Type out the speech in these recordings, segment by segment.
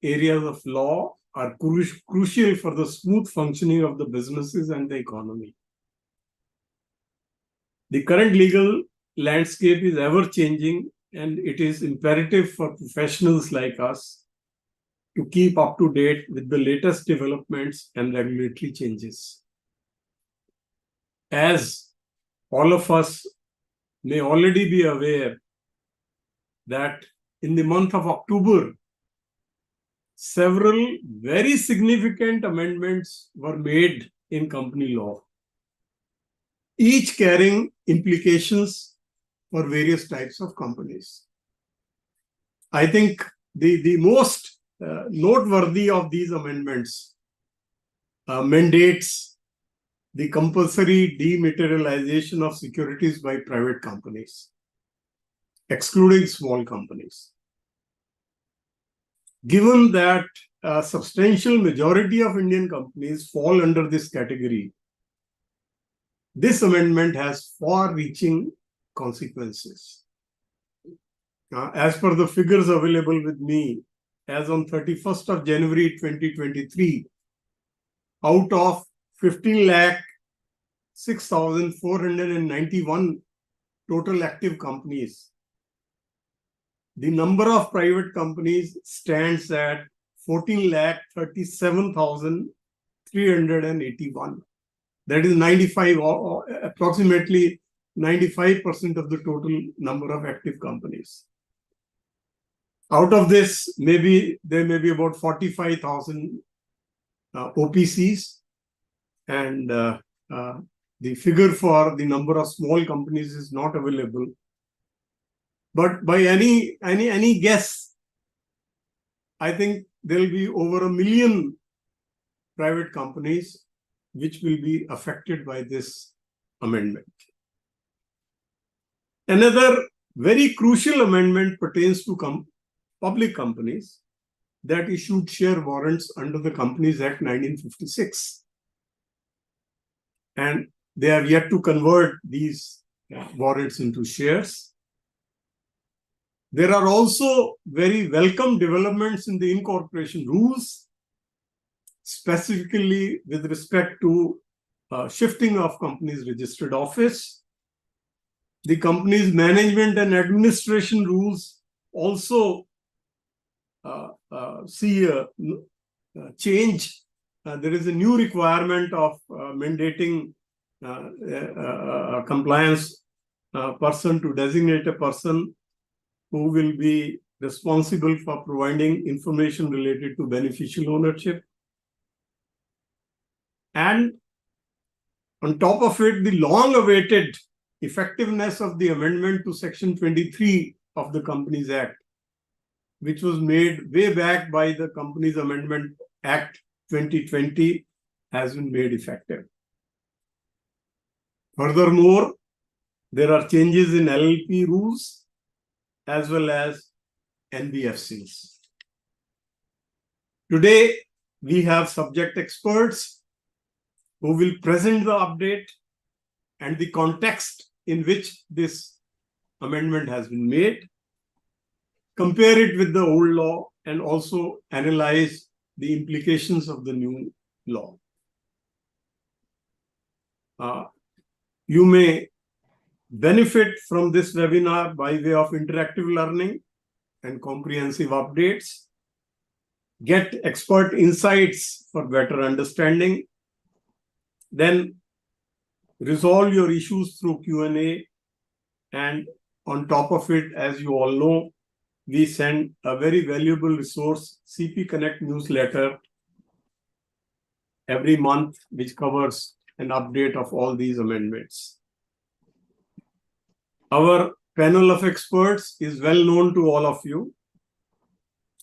areas of law are crucial for the smooth functioning of the businesses and the economy. The current legal landscape is ever changing, and it is imperative for professionals like us to keep up to date with the latest developments and regulatory changes. As all of us may already be aware that in the month of October, several very significant amendments were made in company law, each carrying implications for various types of companies. I think the most noteworthy of these amendments mandates the compulsory dematerialization of securities by private companies, excluding small companies. Given that a substantial majority of Indian companies fall under this category, this amendment has far-reaching consequences. As per the figures available with me, as on 31st of January 2023, out of 15,06,491 total active companies, the number of private companies stands at 14,37,381. That is approximately 95% of the total number of active companies. Out of this, there may be about 45,000 OPCs, and the figure for the number of small companies is not available. But by any guess, I think there will be over 1 million private companies which will be affected by this amendment. Another very crucial amendment pertains to public companies that issued share warrants under the Companies Act 1956. And they have yet to convert these warrants into shares. There are also very welcome developments in the incorporation rules, specifically with respect to shifting of companies' registered office. The company's management and administration rules also see a change. There is a new requirement of mandating a compliance person to designate a person who will be responsible for providing information related to beneficial ownership. And on top of it, the long-awaited effectiveness of the amendment to Section 23 of the Companies Act, which was made way back by the Companies Amendment Act 2020, has been made effective. Furthermore, there are changes in LLP rules as well as NBFCs. Today, we have subject experts who will present the update and the context in which this amendment has been made, compare it with the old law, and also analyze the implications of the new law. You may benefit from this webinar by way of interactive learning and comprehensive updates, get expert insights for better understanding, then resolve your issues through Q&A, and on top of it, as you all know, we send a very valuable resource, CP Connect newsletter, every month, which covers an update of all these amendments. Our panel of experts is well known to all of you.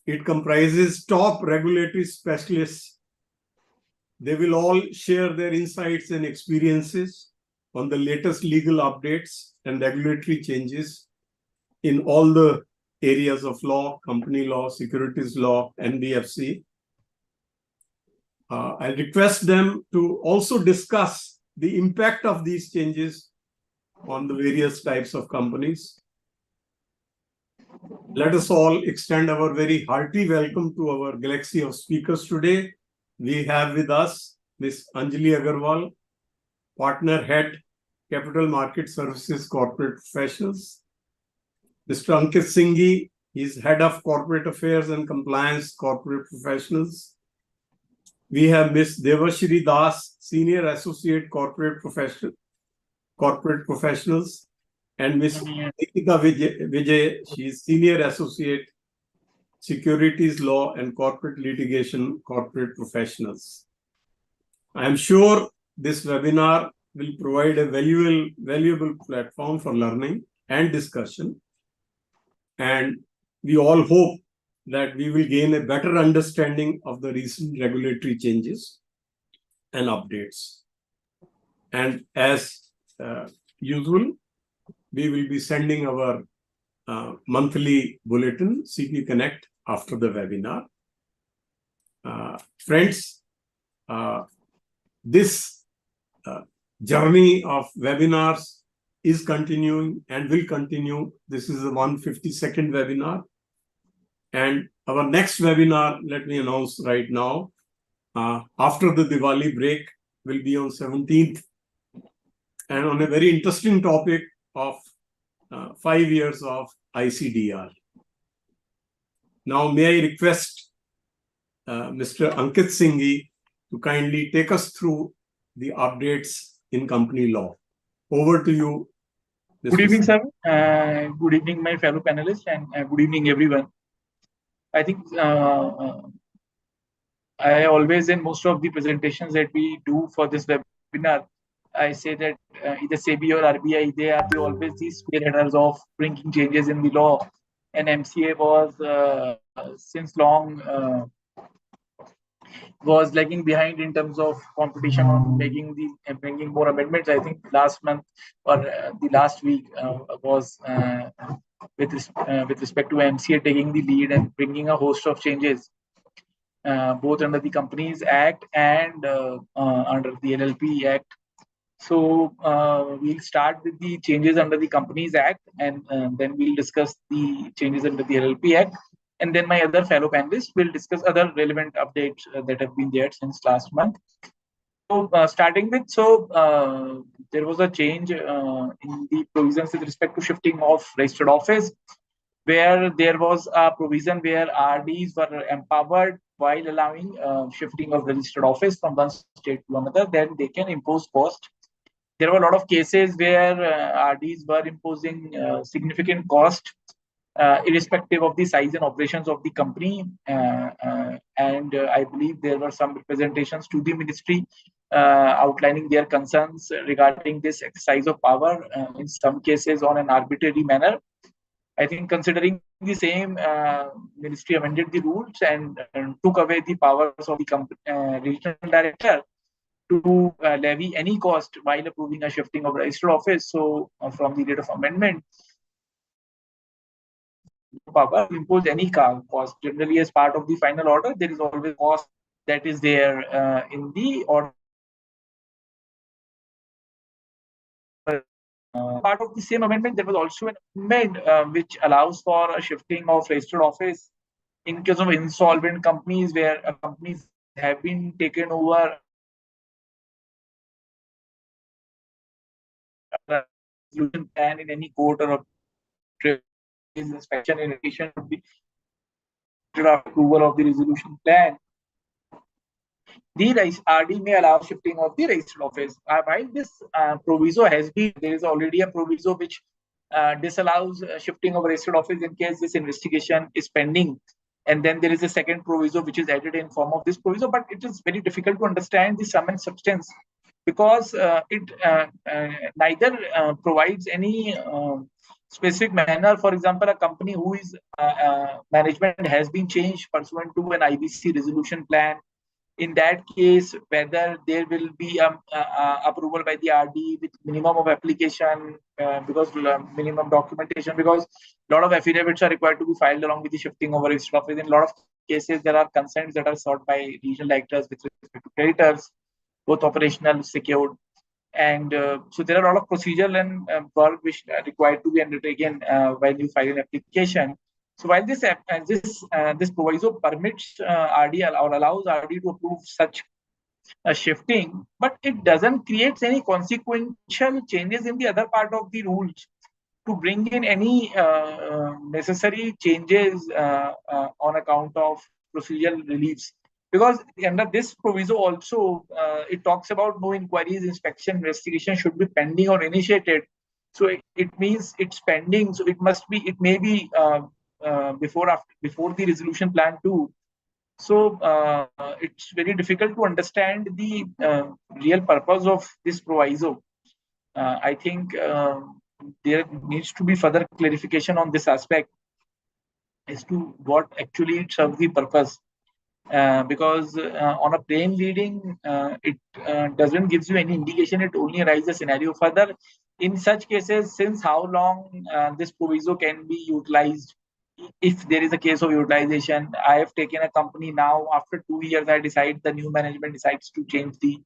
It comprises top regulatory specialists. They will all share their insights and experiences on the latest legal updates and regulatory changes in all the areas of law, company law, securities law, NBFC. I request them to also discuss the impact of these changes on the various types of companies. Let us all extend our very hearty welcome to our galaxy of speakers today. We have with us Ms. Anjali Agarwal, Partner Head, Capital Market Services Corporate Professionals. Mr. Ankit Singhi, he is Head of Corporate Affairs and Compliance Corporate Professionals. We have Ms. Devashri Das, Senior Associate Corporate Professionals, and Ms. Nikita Vijay, she is Senior Associate Securities Law and Corporate Litigation Corporate Professionals. I am sure this webinar will provide a valuable platform for learning and discussion. And we all hope that we will gain a better understanding of the recent regulatory changes and updates. And as usual, we will be sending our monthly bulletin, CP Connect, after the webinar. Friends, this journey of webinars is continuing and will continue. This is the 152nd webinar. And our next webinar, let me announce right now, after the Diwali break, will be on 17th, and on a very interesting topic of 5 years of ICDR. Now, may I request Mr. Ankit Singhi to kindly take us through the updates in company law. Over to you. Mr. Good evening, sir. Good evening, my fellow panelists, and good evening, everyone. I think I always, in most of the presentations that we do for this webinar, I say that either SEBI or RBI, they are always these spearheaders of bringing changes in the law. And MCA was since long was lagging behind in terms of competition on bringing more amendments. I think last month or the last week was with respect to MCA taking the lead and bringing a host of changes, both under the Companies Act and under the LLP Act. So we'll start with the changes under the Companies Act, and then we'll discuss the changes under the LLP Act. And then my other fellow panelists will discuss other relevant updates that have been there since last month. So starting with, there was a change in the provisions with respect to shifting of registered office, where there was a provision where RDs were empowered while allowing shifting of registered office from one state to another, then they can impose cost. There were a lot of cases where RDs were imposing significant cost, irrespective of the size and operations of the company. And I believe there were some representations to the ministry outlining their concerns regarding this exercise of power, in some cases on an arbitrary manner. I think considering the same, ministry amended the rules and took away the powers of the regional director to levy any cost while approving a shifting of registered office. So from the date of amendment, power to impose any cost. Generally, as part of the final order, there is always cost that is there in the order. Part of the same amendment, there was also an amendment which allows for a shifting of registered office in case of insolvent companies, where companies have been taken over resolution plan in any court or inspection. In addition to the approval of the resolution plan, the RD may allow shifting of the registered office. While this proviso has been, there is already a proviso which disallows shifting of registered office in case this investigation is pending. And then there is a second proviso which is added in form of this proviso, but it is very difficult to understand the sum and substance, because it neither provides any specific manner. For example, a company who is management has been changed pursuant to an IBC resolution plan. In that case, whether there will be approval by the RD with minimum of application, because minimum documentation, because a lot of affidavits are required to be filed along with the shifting of registered office. In a lot of cases, there are consents that are sought by regional actors with respect to creditors, both operational, secured. And so there are a lot of procedural and work which are required to be undertaken while you file an application. So while this proviso permits RD or allows RD to approve such a shifting, but it doesn't create any consequential changes in the other part of the rules to bring in any necessary changes on account of procedural reliefs. Because under this proviso also, it talks about no inquiries, inspection, investigation should be pending or initiated. So it means it's pending. So it may be before the resolution plan too. So it's very difficult to understand the real purpose of this proviso. I think there needs to be further clarification on this aspect as to what actually serves the purpose. Because on a plain reading, it doesn't gives you any indication. It only arises a scenario. Further, in such cases, since how long this proviso can be utilized, if there is a case of utilization, I have taken a company now. After 2 years, I decide the new management decides to change the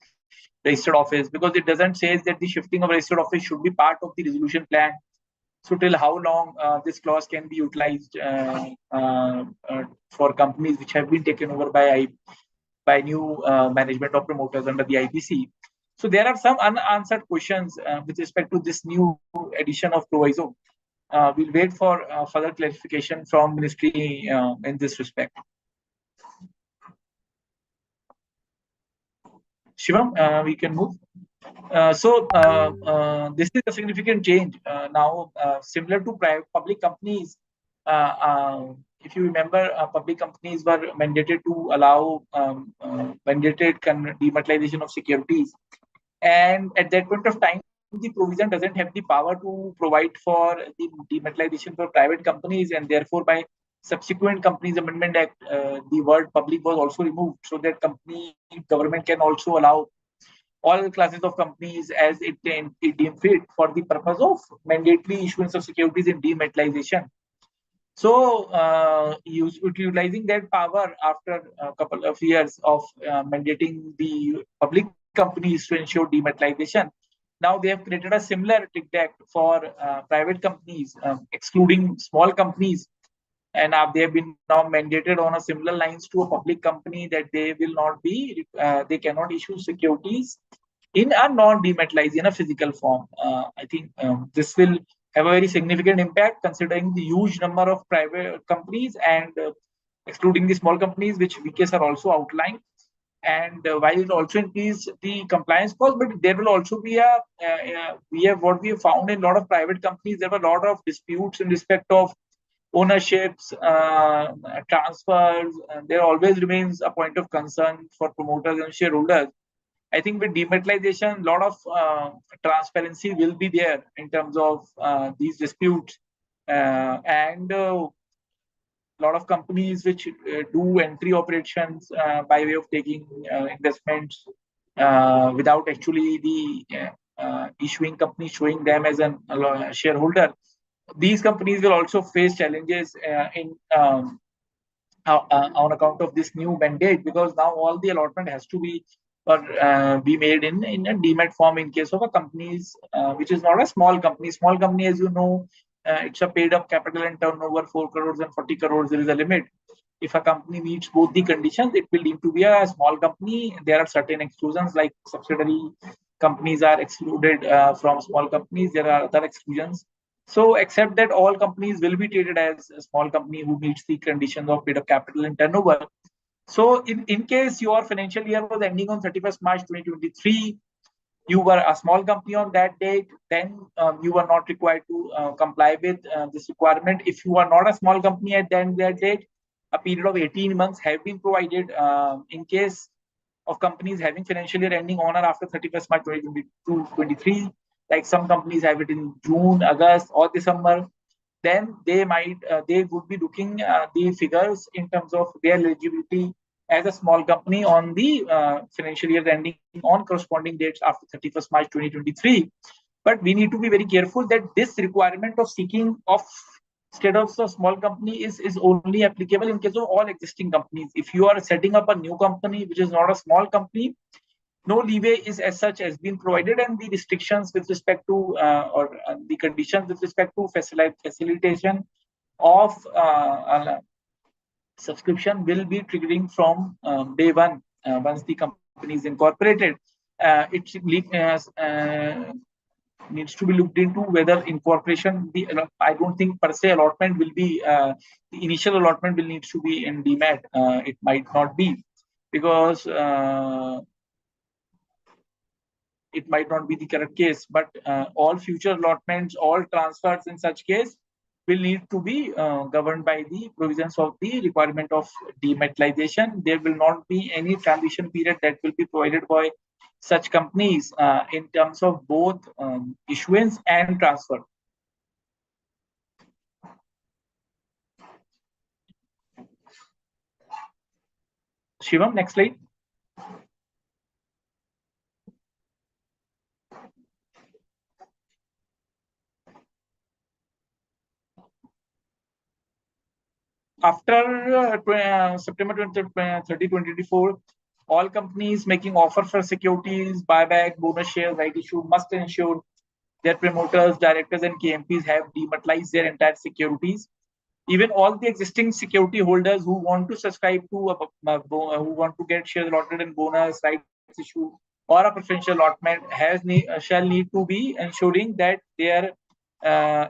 registered office, because it doesn't say that the shifting of registered office should be part of the resolution plan. So till how long this clause can be utilized for companies which have been taken over by new management or promoters under the IPC. So there are some unanswered questions with respect to this new edition of proviso. We'll wait for further clarification from ministry in this respect. Shivam, we can move. This is a significant change. Now, similar to public companies, if you remember, public companies were mandated to allow mandated dematerialization of securities. And at that point of time, the provision doesn't have the power to provide for the dematerialization for private companies, and therefore by subsequent Companies Amendment Act, the word public was also removed, so that government can also allow all classes of companies as it deems fit for the purpose of mandatory issuance of securities in dematerialization. So, utilizing that power after a couple of years of mandating the public companies to ensure dematerialization, now they have created a similar act for private companies, excluding small companies, and they have been now mandated on a similar lines to a public company that they will not be, they cannot issue securities in a non-dematerialized, in a physical form. I think this will have a very significant impact considering the huge number of private companies and excluding the small companies, which VKs are also outlined. And while it also increase the compliance cost, but there will also be what we have found in a lot of private companies, there were a lot of disputes in respect of ownerships, transfers. There always remains a point of concern for promoters and shareholders. I think with dematerialization, a lot of transparency will be there in terms of these disputes, and a lot of companies which do entry operations by way of taking investments without actually the issuing company showing them as a shareholder. These companies will also face challenges on account of this new mandate, because now all the allotment has to be made in a demat form in case of a companies which is not a small company. Small company, as you know, it's a paid up capital and turnover 4 crores and 40 crores. There is a limit. If a company meets both the conditions, it will deem to be a small company. There are certain exclusions, like subsidiary companies are excluded from small companies. There are other exclusions. So, except that all companies will be treated as a small company who meets the conditions of paid up capital and turnover. So, in case your financial year was ending on 31st March 2023, you were a small company on that date, then you were not required to comply with this requirement. If you are not a small company at that date, a period of 18 months have been provided in case of companies having financial year ending on or after 31st March 2022-23. Like some companies have it in June, August, or December. Then they would be looking the figures in terms of their eligibility as a small company on the financial year ending on corresponding dates after 31st March 2023. But we need to be very careful that this requirement of seeking of status of small company is only applicable in case of all existing companies. If you are setting up a new company which is not a small company, no leeway is as such has been provided, and the restrictions with respect to the conditions with respect to facilitation of subscription will be triggering from day one once the company is incorporated. Needs to be looked into whether incorporation. I don't think per se allotment will be the initial allotment will need to be in DMAT. It might not be, because it might not be the correct case, but all future allotments, all transfers in such case will need to be governed by the provisions of the requirement of dematerialization. There will not be any transition period that will be provided by such companies in terms of both issuance and transfer. Shivam, next slide. After September 30, 2024, all companies making offer for securities, buyback, bonus shares, right issue must ensure their promoters, directors, and KMPs have dematerialized their entire securities. Even all the existing security holders who want to subscribe to who want to get shares allotted in bonus, rights issue, or a preferential allotment shall need to be ensuring that their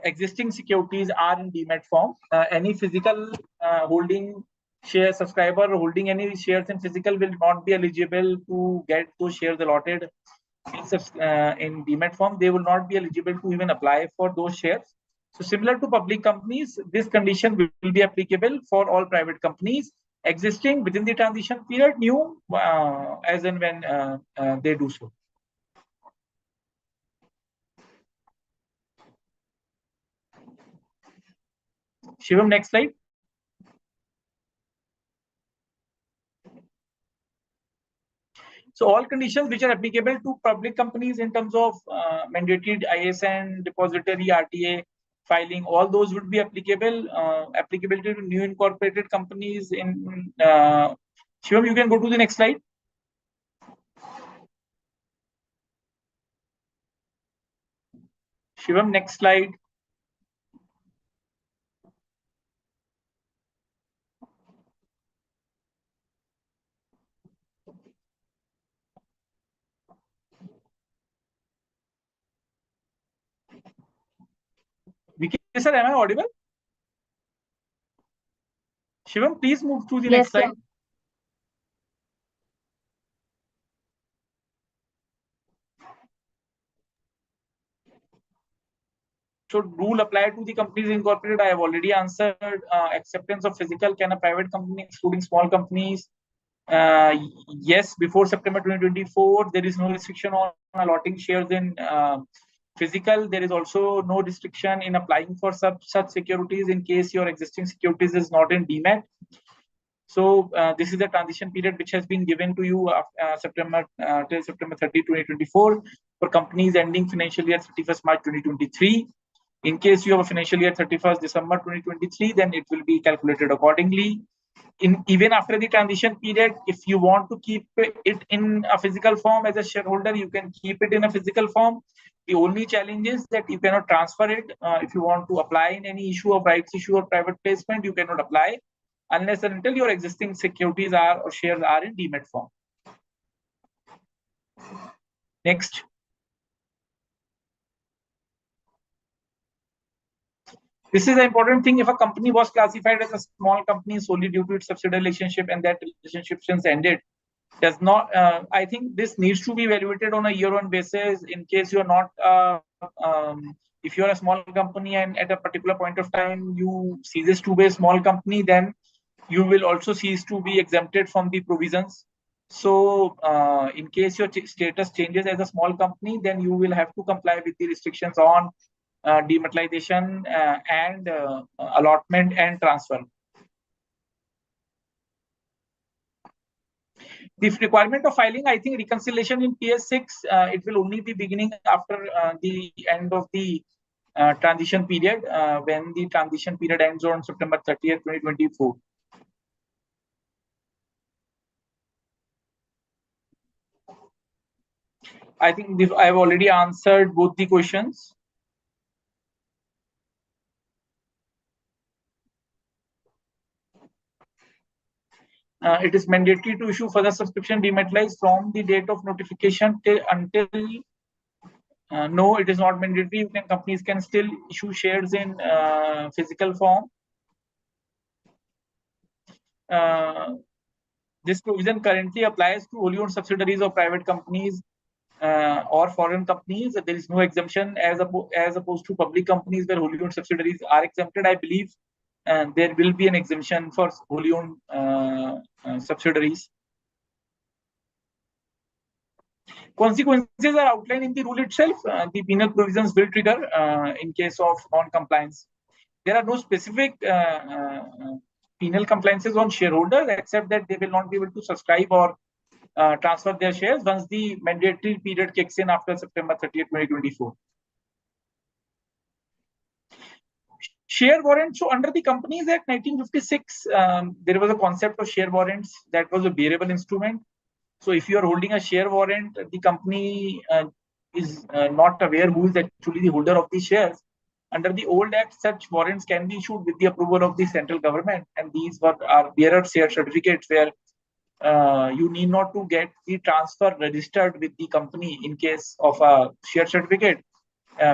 existing securities are in demat form. Any physical holding share subscriber holding any shares in physical will not be eligible to get those shares allotted in demat form. They will not be eligible to even apply for those shares. So similar to public companies, this condition will be applicable for all private companies existing within the transition period, new as and when they do so. Shivam, next slide. So all conditions which are applicable to public companies in terms of mandated ISN, depository, RTA, filing, all those would be applicable. Applicability to new incorporated companies in Shivam, you can go to the next slide. Shivam, next slide. VK sir, am I audible? Shivam, please move to the next slide. So rule apply to the companies incorporated. I have already answered. Acceptance of physical, can a private company excluding small companies? Yes, before September 2024, there is no restriction on allotting shares in physical. There is also no restriction in applying for such securities in case your existing securities is not in DMAT. So this is the transition period which has been given to you September till September 30, 2024 for companies ending financial year 31st March 2023. In case you have a financial year 31st December 2023, then it will be calculated accordingly. Even after the transition period, if you want to keep it in a physical form as a shareholder, you can keep it in a physical form. The only challenge is that you cannot transfer it. If you want to apply in any issue of rights issue or private placement, you cannot apply unless and until your existing securities are or shares are in demat form. Next. This is an important thing. If a company was classified as a small company solely due to its subsidiary relationship and that relationship since ended, does not. I think this needs to be evaluated on a year-on basis. In case you are not, if you are a small company and at a particular point of time you ceases to be a small company, then you will also cease to be exempted from the provisions. So, in case your status changes as a small company, then you will have to comply with the restrictions on dematerialization and allotment and transfer. The requirement of filing, I think reconciliation in PS6, it will only be beginning after the end of the transition period, when the transition period ends on September 30th, 2024. I think I've already answered both the questions. It is mandatory to issue further subscription dematerialized from the date of notification until no, it is not mandatory. Companies can still issue shares in physical form. This provision currently applies to wholly owned subsidiaries of private companies or foreign companies. There is no exemption as opposed to public companies where wholly owned subsidiaries are exempted. I believe there will be an exemption for wholly owned subsidiaries. Consequences are outlined in the rule itself. The penal provisions will trigger in case of non-compliance. There are no specific penal compliances on shareholders, except that they will not be able to subscribe or transfer their shares once the mandatory period kicks in after September 30th, 2024. Share warrants. So under the Companies Act 1956, there was a concept of share warrants that was a bearable instrument. So if you are holding a share warrant, the company is not aware who is actually the holder of the shares. Under the old act, such warrants can be issued with the approval of the central government, and these are bearer share certificates where you need not to get the transfer registered with the company in case of a share certificate.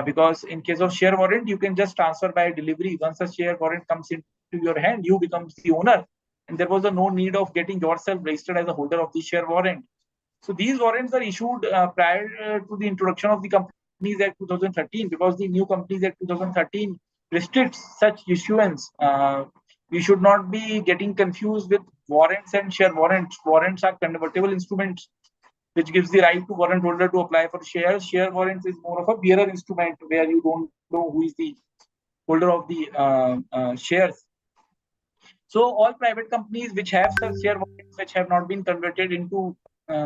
Because in case of share warrant, you can just transfer by delivery. Once a share warrant comes into your hand, you become the owner, and there was no need of getting yourself registered as a holder of the share warrant. So these warrants are issued prior to the introduction of the Companies Act 2013, because the new Companies Act 2013 restricts such issuance. We should not be getting confused with warrants and share warrants. Warrants are convertible instruments which gives the right to warrant holder to apply for shares. Share warrants is more of a bearer instrument where you don't know who is the holder of the shares. So all private companies which have such share warrants which have not been converted into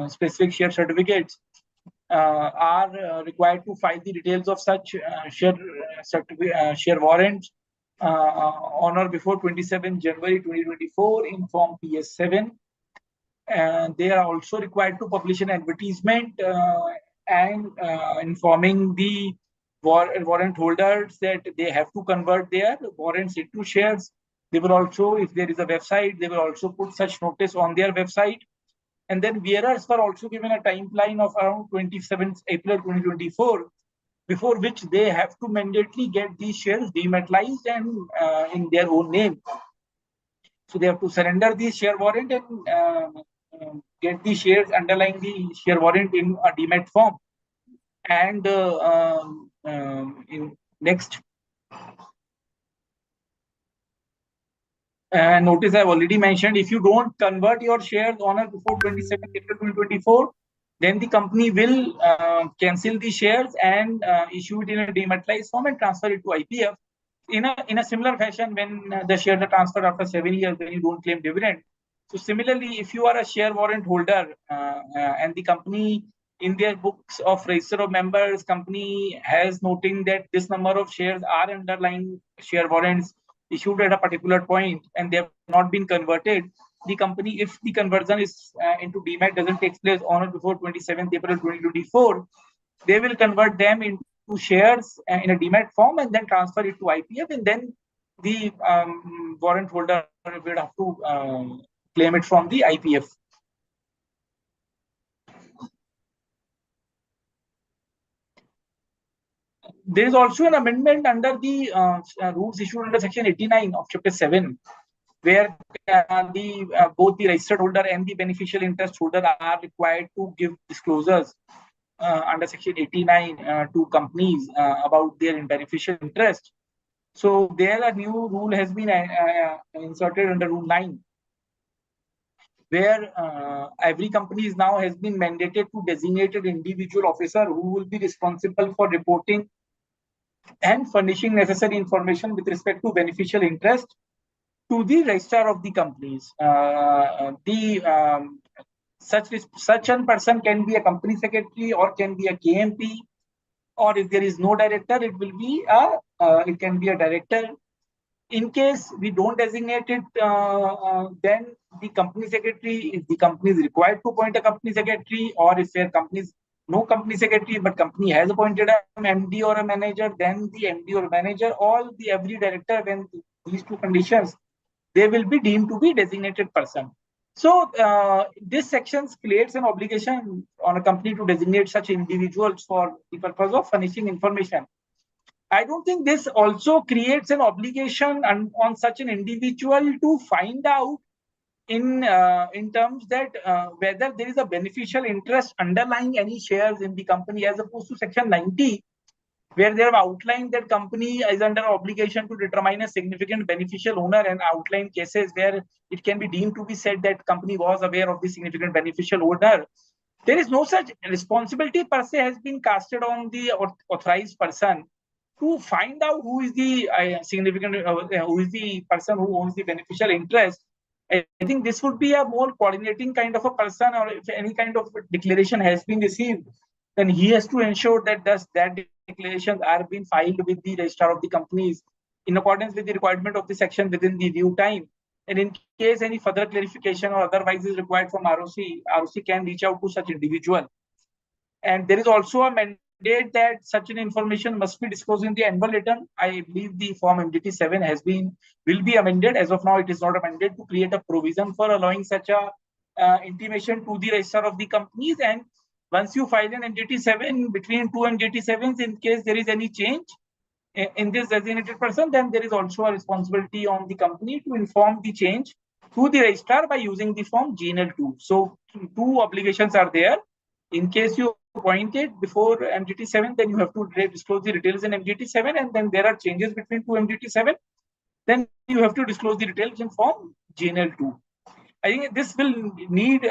specific share certificates are required to file the details of such share warrants on or before 27 January 2024 in Form PS7. And they are also required to publish an advertisement and informing the warrant holders that they have to convert their warrants into shares. They will also, if there is a website, they will also put such notice on their website. And then bearers were also given a timeline of around 27th April 2024, before which they have to mandatorily get these shares dematerialized and in their own name. So they have to surrender the share warrant and get the shares underlying the share warrant in a demat form. And in next notice I've already mentioned, if you don't convert your shares on or before 27th April 2024, then the company will cancel the shares and issue it in a dematerialized form and transfer it to IPF. In a similar fashion, when the shares are transferred after 7 years, then you don't claim dividend. So similarly, if you are a share warrant holder and the company in their books of register of members, company has noting that this number of shares are underlying share warrants issued at a particular point and they have not been converted, the company, if the conversion is into demat doesn't take place on or before 27th April 2024, they will convert them into shares in a demat form and then transfer it to IPF, and then the warrant holder will have to claim it from the IPF. There is also an amendment under the rules issued under Section 89 of Chapter 7, where both the registered holder and the beneficial interest holder are required to give disclosures under Section 89 to companies about their beneficial interest. So there a new rule has been inserted under Rule 9, where every company now has been mandated to designate an individual officer who will be responsible for reporting and furnishing necessary information with respect to beneficial interest to the registrar of the companies. Such a person can be a company secretary or can be a KMP, or if there is no director, it will be it can be a director. In case we don't designate it, then the company secretary, if the company is required to appoint a company secretary, or if their companies no company secretary, but company has appointed an MD or a manager, then the MD or manager, every director, when these two conditions, they will be deemed to be designated person. So this section creates an obligation on a company to designate such individuals for the purpose of furnishing information. I don't think this also creates an obligation on such an individual to find out in terms that whether there is a beneficial interest underlying any shares in the company, as opposed to section 90, where they have outlined that company is under obligation to determine a significant beneficial owner and outline cases where it can be deemed to be said that company was aware of the significant beneficial owner. There is no such responsibility per se has been casted on the authorized person to find out who is the who is the person who owns the beneficial interest. I think this would be a more coordinating kind of a person, or if any kind of declaration has been received, then he has to ensure that that declarations are being filed with the registrar of the companies in accordance with the requirement of the section within the due time. And in case any further clarification or otherwise is required from ROC can reach out to such individual. And there is also a mandate that such an information must be disclosed in the annual return. I believe the form MDT7 will be amended. As of now, it is not amended, to create a provision for allowing such a intimation to the registrar of the companies. And once you file an MDT7, between two MDT7s, in case there is any change in this designated person, then there is also a responsibility on the company to inform the change to the registrar by using the form GNL2. So two obligations are there. In case you appoint it before MDT7, then you have to disclose the details in MDT7, and then there are changes between two MDT7, then you have to disclose the details in form GNL2. I think this will need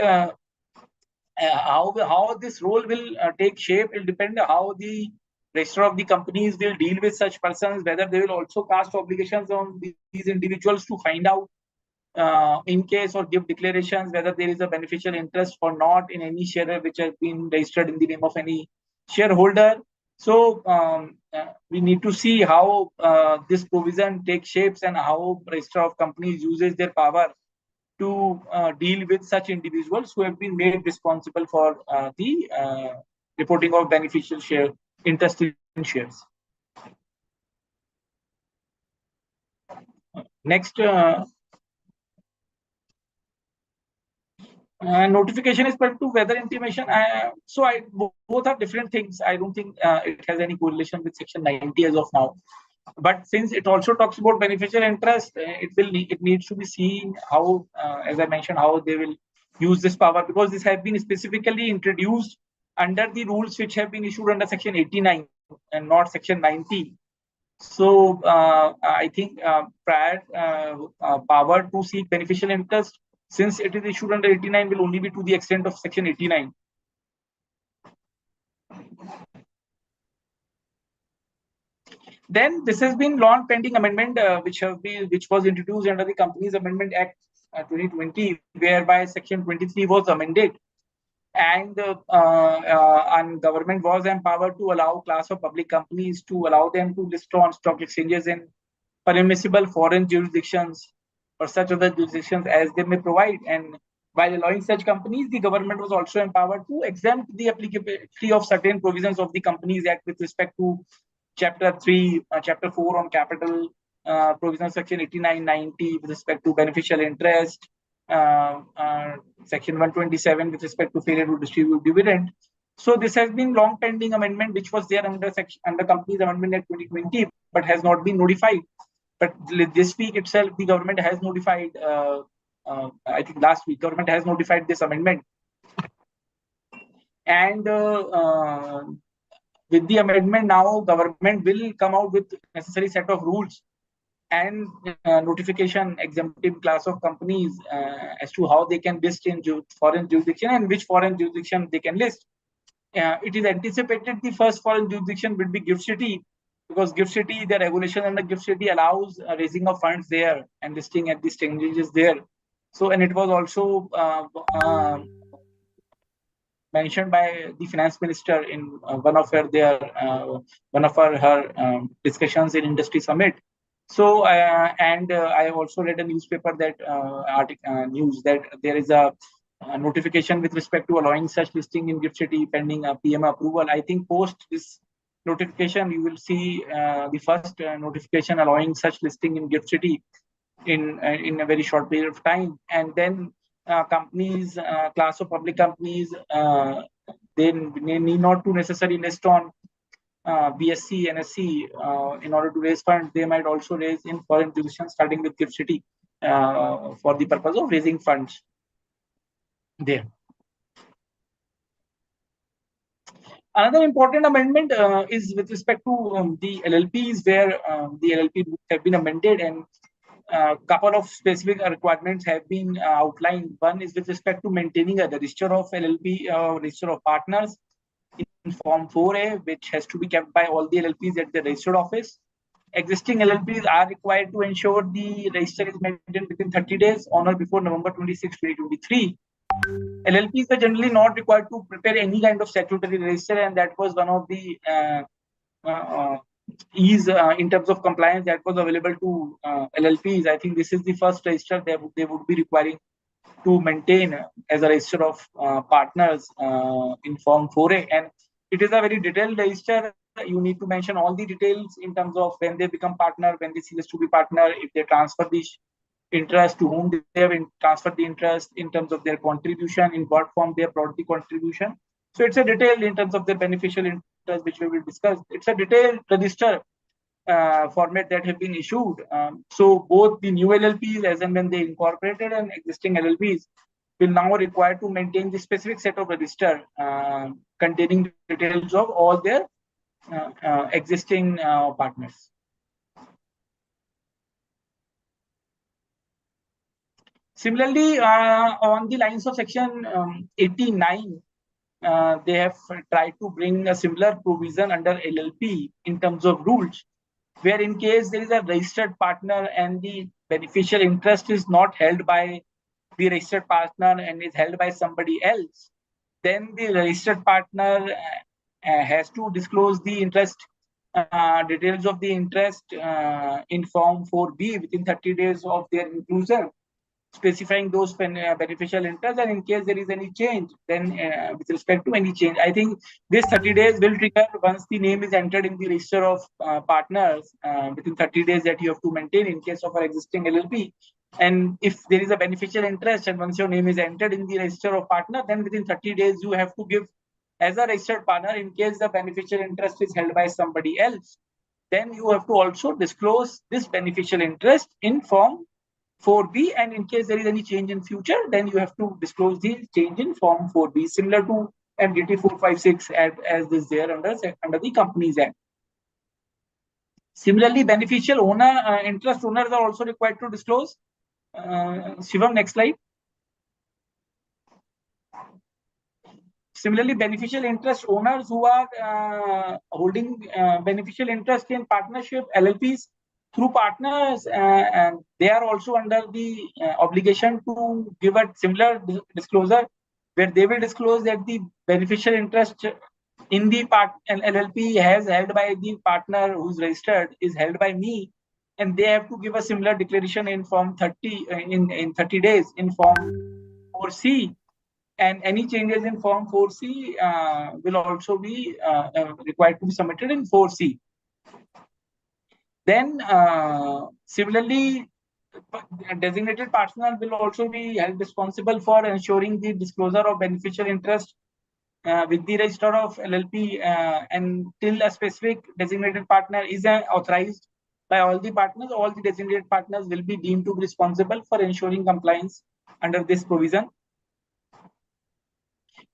how this role will take shape. It will depend on how the registrar of the companies will deal with such persons, whether they will also cast obligations on these individuals to find out in case, or give declarations whether there is a beneficial interest or not in any share which has been registered in the name of any shareholder. So we need to see how this provision takes shapes and how registrar of companies uses their power to deal with such individuals who have been made responsible for the reporting of beneficial share interest in shares. Next, notification is equal to whether intimation. Both are different things. I don't think it has any correlation with section 90 as of now. But since it also talks about beneficial interest, it needs to be seen how, as I mentioned, how they will use this power, because this has been specifically introduced under the rules which have been issued under section 89 and not section 90. So I think prior power to seek beneficial interest, since it is issued under 89, will only be to the extent of section 89. Then this has been long pending amendment which was introduced under the Companies Amendment Act 2020, whereby section 23 was amended, and government was empowered to allow class of public companies, to allow them to list on stock exchanges in permissible foreign jurisdictions or such other jurisdictions as they may provide. And while allowing such companies, the government was also empowered to exempt the applicability of certain provisions of the Companies Act with respect to Chapter 3, Chapter 4 on capital, provision section 89-90 with respect to beneficial interest, section 127 with respect to failure to distribute dividend. So this has been long pending amendment which was there under Companies Amendment Act 2020, but has not been notified. But this week itself, the government has notified. I think last week, government has notified this amendment, and with the amendment now, government will come out with necessary set of rules and notification exemptive class of companies as to how they can list in foreign jurisdiction and which foreign jurisdiction they can list. It is anticipated the first foreign jurisdiction will be Gift City, because Gift City, the regulation under Gift City allows raising of funds there and listing at the exchanges there. So, and it was also mentioned by the finance minister in one of her discussions in industry summit. So, I have also read a newspaper that news that there is a notification with respect to allowing such listing in GIFT City pending PM approval. I think post this notification, you will see the first notification allowing such listing in GIFT City in a very short period of time. And then companies, class of public companies, they need not to necessarily list on BSC, NSC in order to raise funds. They might also raise in foreign jurisdictions, starting with GIFT City, for the purpose of raising funds there. Another important amendment is with respect to the LLPs, where the LLP have been amended, and a couple of specific requirements have been outlined. One is with respect to maintaining a register of LLP, register of partners in Form 4A, which has to be kept by all the LLPs at the registered office. Existing LLPs are required to ensure the register is maintained within 30 days on or before November 26, 2023. LLPs are generally not required to prepare any kind of statutory register, and that was one of the ease in terms of compliance that was available to LLPs. I think this is the first register they would be requiring to maintain as a register of partners in Form 4A, and it is a very detailed register. You need to mention all the details in terms of when they become partner, when they cease to be partner, if they transfer the interest, to whom they have transferred the interest, in terms of their contribution, in what form they have brought the contribution. So it's a detail in terms of their beneficial interest, which we will discuss. It's a detailed register format that have been issued. So both the new LLPs, as and when they incorporated, and existing LLPs will now require to maintain the specific set of register containing details of all their existing partners. Similarly, on the lines of section 89, they have tried to bring a similar provision under LLP in terms of rules, where in case there is a registered partner and the beneficial interest is not held by the registered partner and is held by somebody else, then the registered partner has to disclose the interest, details of the interest in Form 4B within 30 days of their inclusion, specifying those beneficial interests, and in case there is any change, then with respect to any change, I think this 30 days will trigger once the name is entered in the register of partners within 30 days that you have to maintain in case of our existing LLP. And if there is a beneficial interest and once your name is entered in the register of partner, then within 30 days you have to give as a registered partner. In case the beneficial interest is held by somebody else, then you have to also disclose this beneficial interest in Form 4B, and in case there is any change in future, then you have to disclose the change in Form 4B, similar to MDT 456 as is there under the Companies Act. Similarly, beneficial owner, interest owners are also required to disclose. Shivam, next slide. Similarly, beneficial interest owners who are holding beneficial interest in partnership LLPs through partners, and they are also under the obligation to give a similar disclosure, where they will disclose that the beneficial interest in the LLP has held by the partner who's registered is held by me, and they have to give a similar declaration in Form 30 in 30 days in Form 4C. And any changes in Form 4C will also be required to be submitted in 4C. Then, similarly, designated partner will also be held responsible for ensuring the disclosure of beneficial interest with the register of LLP until a specific designated partner is authorized by all the partners. All the designated partners will be deemed to be responsible for ensuring compliance under this provision.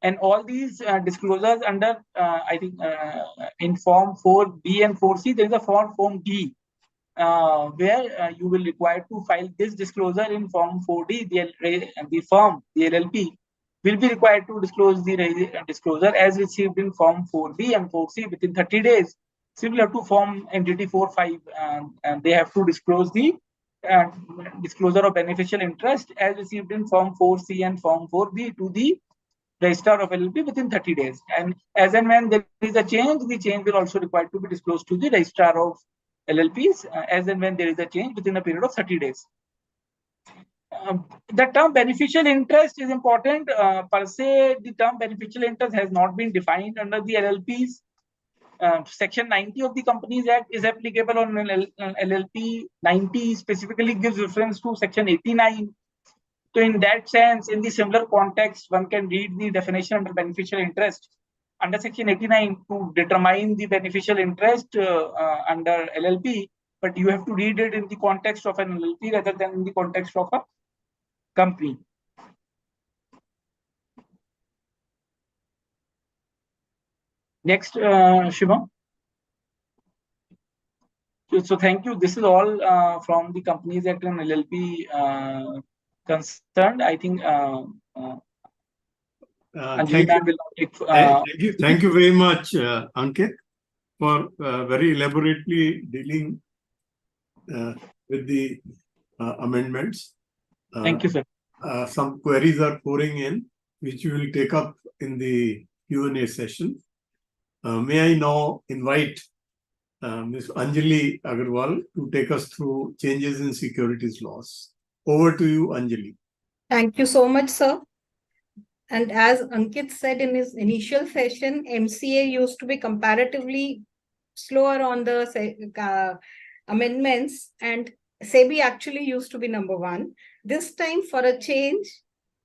And all these disclosures under, I think, in Form 4B and 4C, there is a Form D, where you will require to file this disclosure in Form 4D. The firm, the LLP, will be required to disclose the disclosure as received in Form 4B and 4C within 30 days, similar to Form MDT 45, and they have to disclose the disclosure of beneficial interest as received in Form 4C and Form 4B to the registrar of LLP within 30 days. And as and when there is a change, the change will also require to be disclosed to the registrar of LLPs as and when there is a change within a period of 30 days. The term beneficial interest is important. Per se, the term beneficial interest has not been defined under the LLPs. Section 90 of the Companies Act is applicable on LLP. 90 specifically gives reference to Section 89. So, in that sense, in the similar context, one can read the definition under beneficial interest under Section 89 to determine the beneficial interest under LLP, but you have to read it in the context of an LLP rather than in the context of a company. Next, Shivam. So thank you. This is all from the Companies Act and LLP concerned. I think Anjali ma'am will take. Thank you very much, Ankit, for very elaborately dealing with the amendments. Thank you, sir. Some queries are pouring in, which we will take up in the Q&A session. May I now invite Ms. Anjali Agarwal to take us through changes in securities laws. Over to you, Anjali. Thank you so much, sir. And as Ankit said in his initial session, MCA used to be comparatively slower on the amendments, and SEBI actually used to be number one. This time, for a change,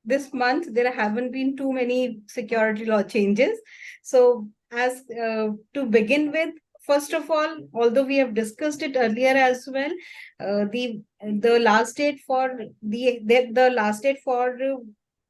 this month, there haven't been too many security law changes. So, as to begin with, first of all, although we have discussed it earlier as well, the last date for the last date for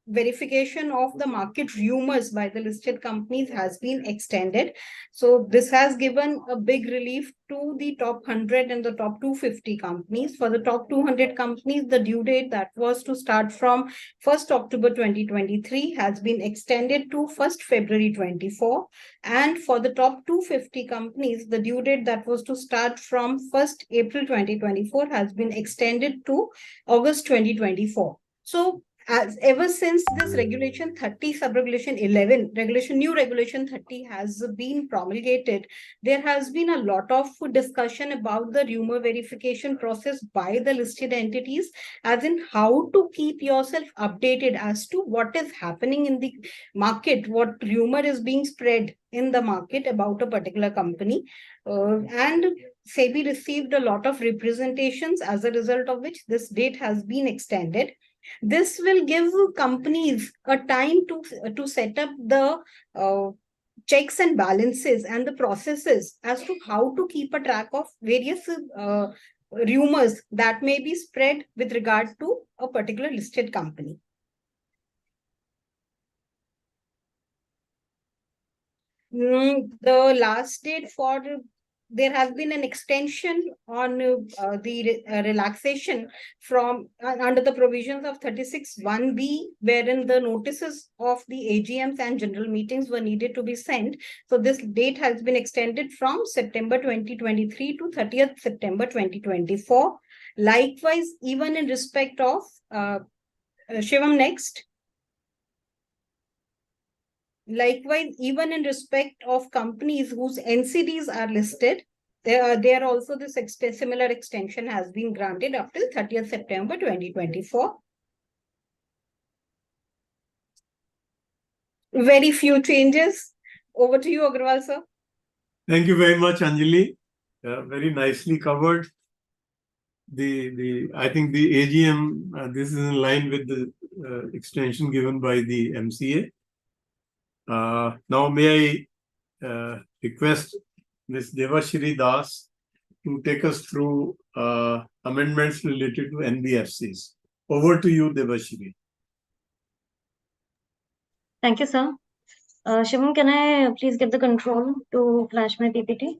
verification of the market rumors by the listed companies has been extended. So this has given a big relief to the top 100 and the top 250 companies. For the top 200 companies, the due date that was to start from 1st October 2023 has been extended to 1st February 24. And for the top 250 companies, the due date that was to start from 1st April 2024 has been extended to August 2024. So ever since this regulation 30 sub-regulation 11 new regulation 30 has been promulgated, there has been a lot of discussion about the rumor verification process by the listed entities, as in how to keep yourself updated as to what is happening in the market, what rumor is being spread in the market about a particular company. And SEBI received a lot of representations, as a result of which this date has been extended. This will give companies a time to set up the checks and balances and the processes as to how to keep a track of various rumors that may be spread with regard to a particular listed company. The last date for there has been an extension on the relaxation from under the provisions of 36(1)(b), wherein the notices of the AGMs and general meetings were needed to be sent. So this date has been extended from September 2023 to 30th September 2024. Likewise, even in respect of Shivam, next. Likewise, even in respect of companies whose NCDs are listed, there also this similar extension has been granted up till 30th September 2024. Very few changes. Over to you, Agarwal, sir. Thank you very much, Anjali. Very nicely covered. I think the AGM, this is in line with the extension given by the MCA. Now, may I request Ms. Devashri Das to take us through amendments related to NBFCs. Over to you, Devashri. Thank you, sir. Shivam, can I please get the control to flash my PPT?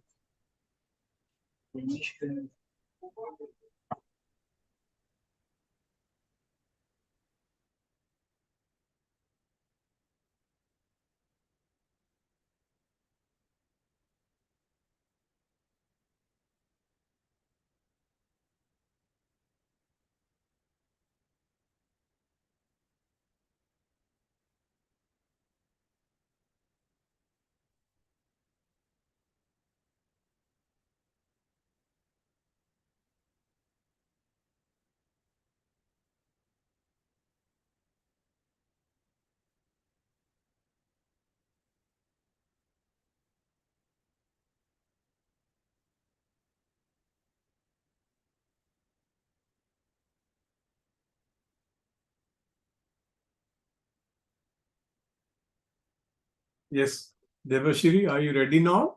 Yes, Devashiri, are you ready now?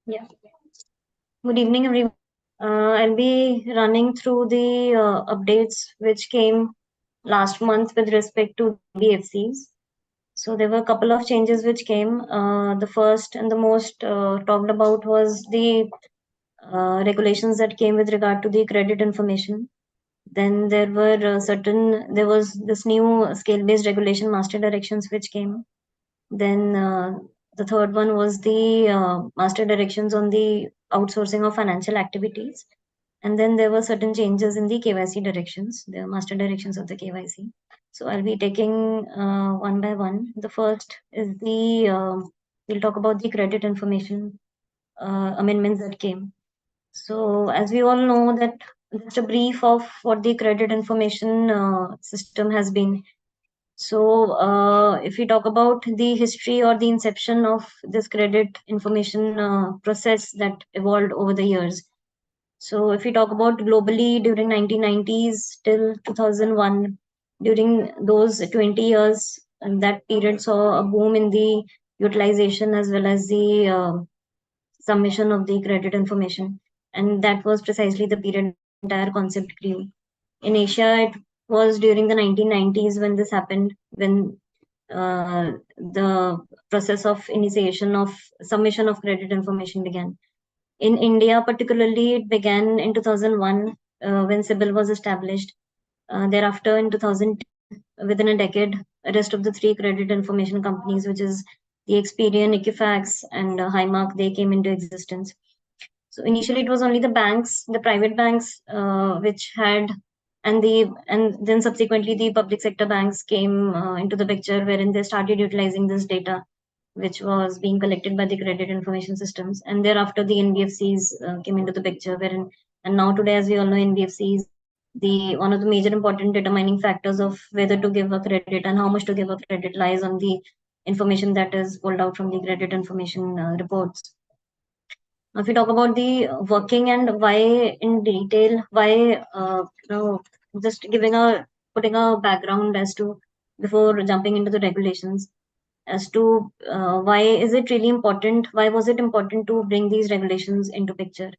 Yeah. Good evening, everyone. I'll be running through the updates which came last month with respect to BFCs. So there were a couple of changes which came. The first and the most talked about was the regulations that came with regard to the credit information. Then there were there was this new scale-based regulation master directions which came. Then the third one was the master directions on the outsourcing of financial activities. And then there were certain changes in the KYC directions, the master directions of the KYC. So I'll be taking one by one. The first is we'll talk about the credit information amendments that came. So as we all know that just a brief of what the credit information system has been. So if we talk about the history or the inception of this credit information process that evolved over the years. So if we talk about globally during 1990s till 2001, during those 20 years, and that period saw a boom in the utilization as well as the submission of the credit information. And that was precisely the period entire concept grew. In Asia, it was during the 1990s when this happened, when the process of initiation of submission of credit information began. In India, particularly, it began in 2001 when CIBIL was established. Thereafter, in 2000, within a decade, the rest of the three credit information companies, which is the Experian, Equifax, and Highmark, they came into existence. So initially, it was only the banks, the private banks, which had, and then subsequently the public sector banks came into the picture, wherein they started utilizing this data, which was being collected by the credit information systems. And thereafter, the NBFCs came into the picture, wherein, and now today, as we all know, NBFCs, the one of the major important determining factors of whether to give a credit and how much to give a credit lies on the information that is pulled out from the credit information reports. If we talk about the working and why in detail, why just putting a background as to before jumping into the regulations as to why is it really important, why was it important to bring these regulations into picture.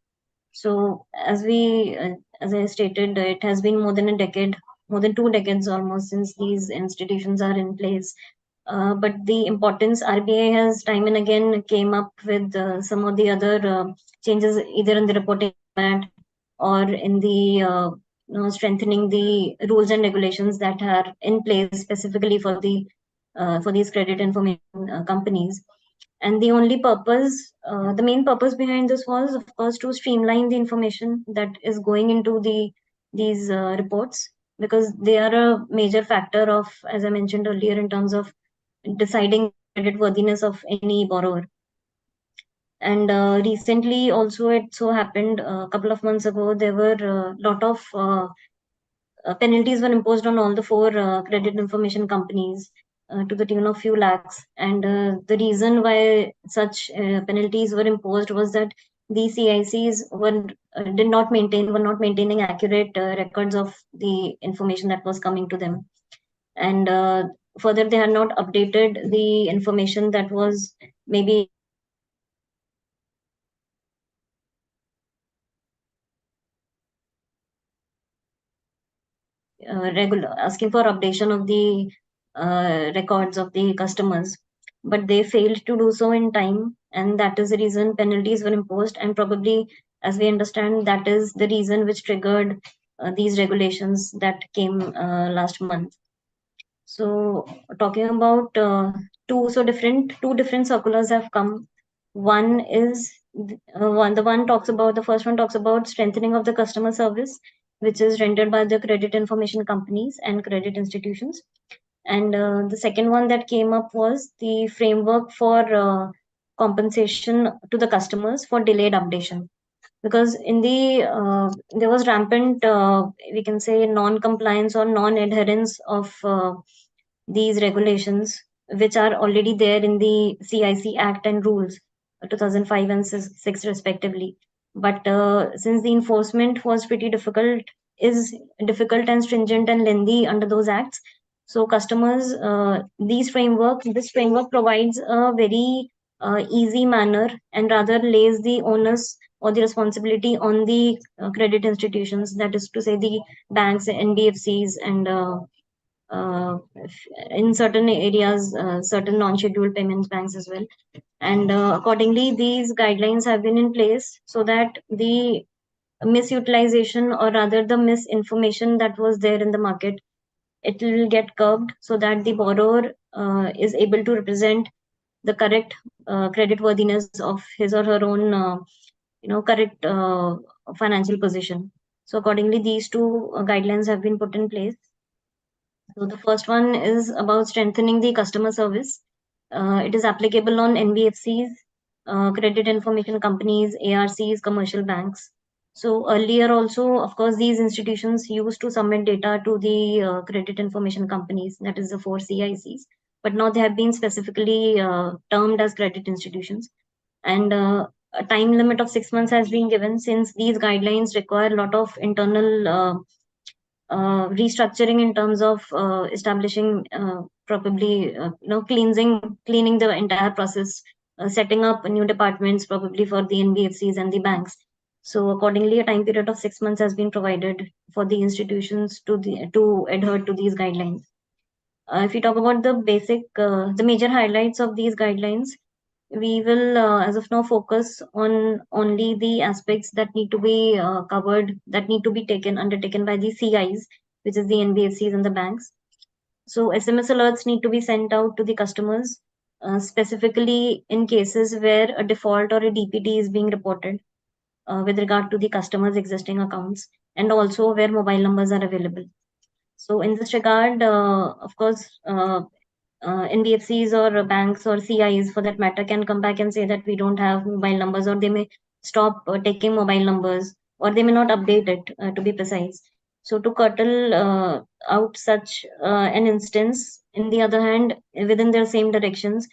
So as I stated, it has been more than a decade, more than 2 decades almost since these institutions are in place. But the importance, RBI has time and again came up with some of the other changes, either in the reporting format or in the strengthening the rules and regulations that are in place specifically for these credit information companies. And the only purpose, the main purpose behind this was, of course, to streamline the information that is going into these reports, because they are a major factor of, as I mentioned earlier, in terms of deciding credit worthiness of any borrower. And recently, also, it so happened a couple of months ago, there were a lot of penalties were imposed on all the four credit information companies to the tune of few lakhs. And the reason why such penalties were imposed was that the CICs were not maintaining accurate records of the information that was coming to them. And further, they had not updated the information that was maybe asking for updation of the records of the customers, but they failed to do so in time, and that is the reason penalties were imposed. And probably, as we understand, that is the reason which triggered these regulations that came last month. So talking about two different circulars have come. One is the first one talks about strengthening of the customer service, which is rendered by the credit information companies and credit institutions. And the second one that came up was the framework for compensation to the customers for delayed updation. Because in there was rampant, we can say, non-compliance or non-adherence of these regulations, which are already there in the CIC Act and rules, 2005 and 6 respectively. But since the enforcement was pretty difficult and stringent and lengthy under those acts, So customers, this framework provides a very easy manner and rather lays the onus or the responsibility on the credit institutions, that is to say the banks, NBFCs, and in certain areas, certain non-scheduled payments banks as well. And accordingly, these guidelines have been in place so that the misutilization or rather the misinformation that was there in the market, it will get curbed so that the borrower is able to represent the correct credit worthiness of his or her own correct financial position. So accordingly, these two guidelines have been put in place. So the first one is about strengthening the customer service. It is applicable on NBFCs, credit information companies, ARCs, commercial banks. So earlier also, of course, these institutions used to submit data to the credit information companies, that is the 4 CICs. But now they have been specifically termed as credit institutions. And a time limit of 6 months has been given, since these guidelines require a lot of internal restructuring in terms of establishing probably cleaning the entire process, setting up new departments probably for the NBFCs and the banks. So accordingly, a time period of 6 months has been provided for the institutions to adhere to these guidelines. If you talk about the major highlights of these guidelines, we will, as of now, focus on only the aspects that need to be covered, that need to be undertaken by the CIs, which is the NBFCs and the banks. So SMS alerts need to be sent out to the customers, specifically in cases where a default or a DPD is being reported with regard to the customer's existing accounts, and also where mobile numbers are available. So in this regard, of course, NBFCs or banks or CIs for that matter can come back and say that we don't have mobile numbers, or they may stop taking mobile numbers, or they may not update it to be precise. So to curtail out such an instance, in the other hand, within their same directions,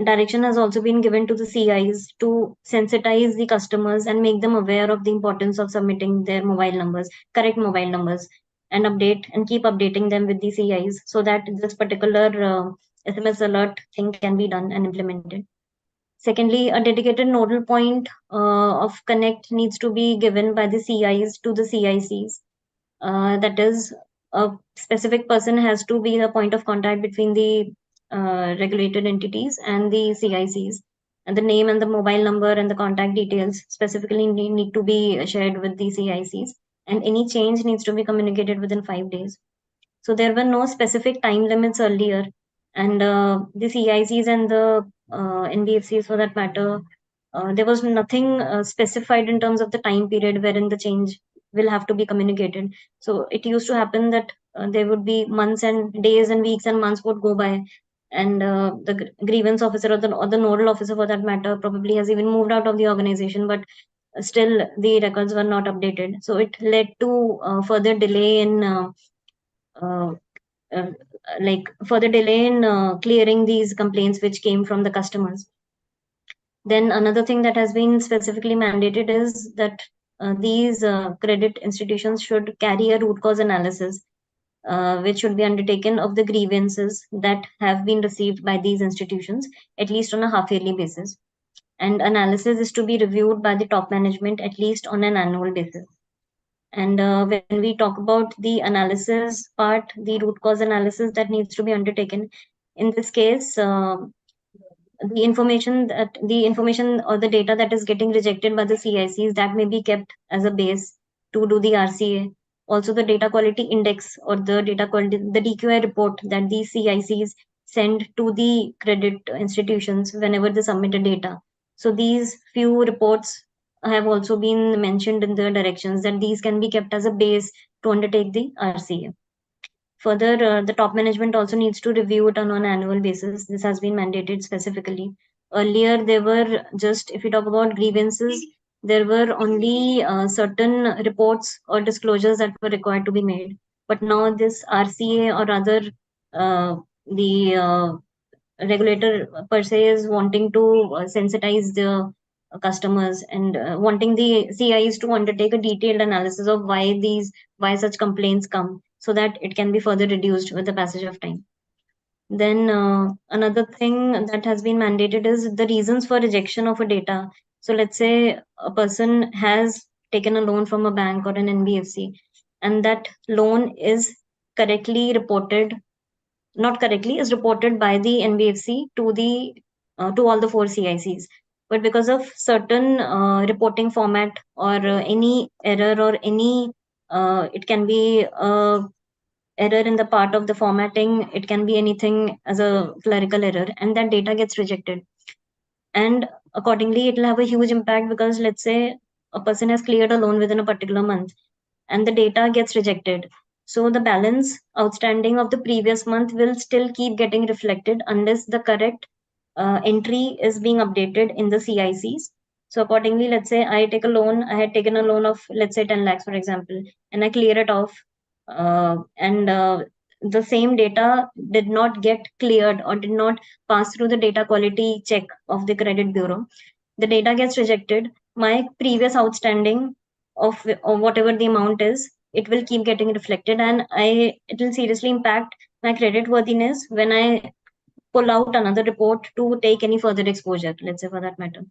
direction has also been given to the CIs to sensitize the customers and make them aware of the importance of submitting their correct mobile numbers, and keep updating them with the CIs so that this particular SMS alert thing can be done and implemented. Secondly, a dedicated nodal point of connect needs to be given by the CIs to the CICs. That is, a specific person has to be the point of contact between the regulated entities and the CICs. And the name and the mobile number and the contact details specifically need to be shared with the CICs. And any change needs to be communicated within 5 days. So there were no specific time limits earlier. And the CICs and the NBFCs for that matter, there was nothing specified in terms of the time period wherein the change will have to be communicated. So it used to happen that there would be months and days and weeks and months would go by, and the grievance officer or the nodal officer for that matter probably has even moved out of the organization, but still the records were not updated. So it led to further delay in clearing these complaints which came from the customers. Then another thing that has been specifically mandated is that these credit institutions should carry a root cause analysis, which should be undertaken of the grievances that have been received by these institutions, at least on a half-yearly basis. And analysis is to be reviewed by the top management at least on an annual basis. And when we talk about the analysis part, the root cause analysis that needs to be undertaken, in this case, the information or the data that is getting rejected by the CICs, that may be kept as a base to do the RCA. Also, the data quality index or the DQI report that the CICs send to the credit institutions whenever they submit the data. So these few reports have also been mentioned in the directions that these can be kept as a base to undertake the RCA. Further, the top management also needs to review it on an annual basis. This has been mandated specifically. Earlier, there were just, if you talk about grievances, there were only certain reports or disclosures that were required to be made. But now this RCA, or rather the regulator per se, is wanting to sensitize the customers and wanting the CIs to undertake a detailed analysis of why such complaints come, so that it can be further reduced with the passage of time. Then another thing that has been mandated is the reasons for rejection of a data. So let's say a person has taken a loan from a bank or an NBFC, and that loan is correctly reported, not correctly, is reported by the NBFC to all the 4 CICs. But because of certain reporting format or any error or any it can be error in the part of the formatting, it can be anything as a clerical error, and that data gets rejected. And accordingly, it will have a huge impact, because let's say a person has cleared a loan within a particular month and the data gets rejected. So the balance outstanding of the previous month will still keep getting reflected unless the correct entry is being updated in the CICs. So accordingly, let's say I take a loan, I had taken a loan of, let's say 10 lakhs, for example, and I clear it off, and the same data did not get cleared or did not pass through the data quality check of the credit bureau. The data gets rejected. My previous outstanding of whatever the amount is, it will keep getting reflected, and it will seriously impact my credit worthiness when I pull out another report to take any further exposure, let's say, for that matter.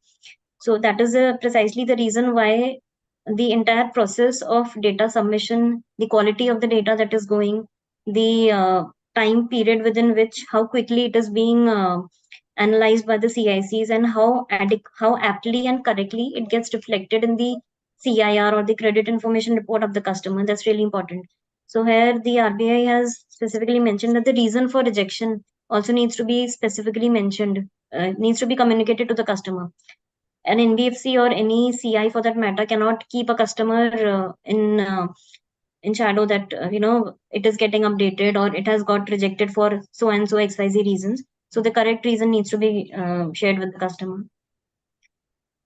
So that is precisely the reason why the entire process of data submission, the quality of the data that is going, the time period within which, how quickly it is being analyzed by the CICs, and how aptly and correctly it gets reflected in the CIR or the credit information report of the customer. That's really important. So here the RBI has specifically mentioned that the reason for rejection also needs to be specifically mentioned, needs to be communicated to the customer. An NBFC or any CI for that matter cannot keep a customer in shadow that it is getting updated or it has got rejected for so and so XYZ reasons. So the correct reason needs to be shared with the customer.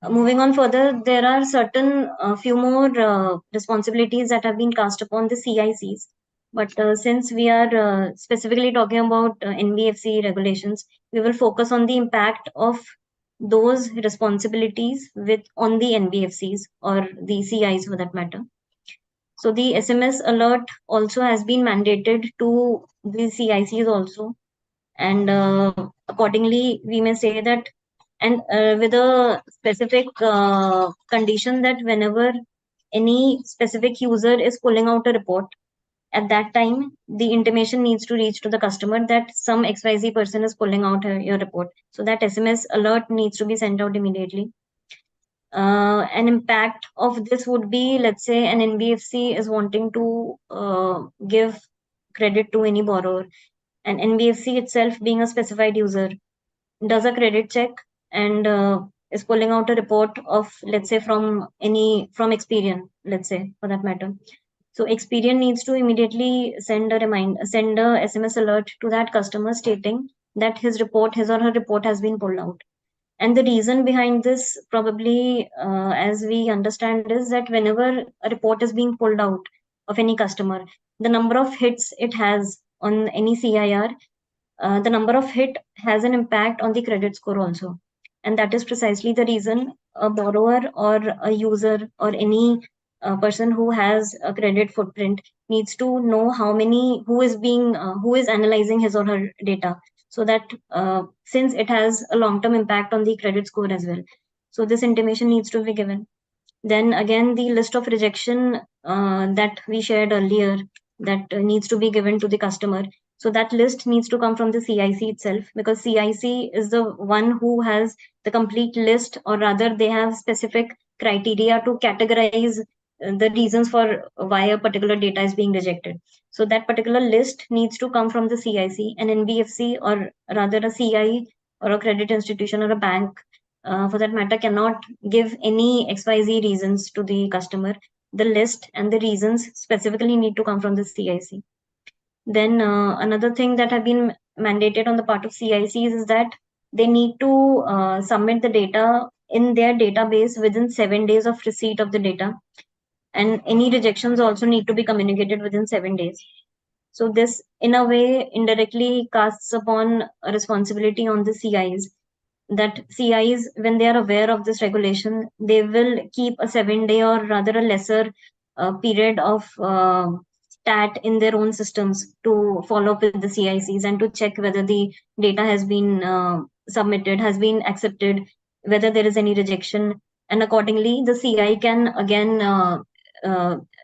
Moving on further, there are certain few more responsibilities that have been cast upon the CICs. But since we are specifically talking about NBFC regulations, we will focus on the impact of those responsibilities on the NBFCs or the CIs for that matter. So the SMS alert also has been mandated to the CICs also, and accordingly we may say that, and with a specific condition that whenever any specific user is pulling out a report, at that time the intimation needs to reach to the customer that some XYZ person is pulling out your report. So that SMS alert needs to be sent out immediately. An impact of this would be, let's say an NBFC is wanting to give credit to any borrower, and NBFC itself, being a specified user, does a credit check and is pulling out a report of, let's say, from Experian, let's say, for that matter. So Experian needs to immediately send a SMS alert to that customer stating that his or her report has been pulled out. And the reason behind this, probably, as we understand, is that whenever a report is being pulled out of any customer, the number of hits it has on any CIR, the number of hit has an impact on the credit score also. And that is precisely the reason a borrower or a user or any person who has a credit footprint needs to know who is analyzing his or her data, so that since it has a long-term impact on the credit score as well. So this intimation needs to be given. Then again, the list of rejection that we shared earlier, that needs to be given to the customer. So that list needs to come from the CIC itself, because CIC is the one who has the complete list, or rather they have specific criteria to categorize the reasons for why a particular data is being rejected. So that particular list needs to come from the CIC. An NBFC, or rather a CI or a credit institution or a bank for that matter, cannot give any XYZ reasons to the customer. The list and the reasons specifically need to come from the CIC. Then another thing that have been mandated on the part of CICs is that they need to submit the data in their database within 7 days of receipt of the data. And any rejections also need to be communicated within 7 days. So this, in a way, indirectly casts upon a responsibility on the CIs, that CIs, when they are aware of this regulation, they will keep a 7-day or rather a lesser period of stat in their own systems to follow up with the CICs and to check whether the data has been submitted, has been accepted, whether there is any rejection, and accordingly the CI can again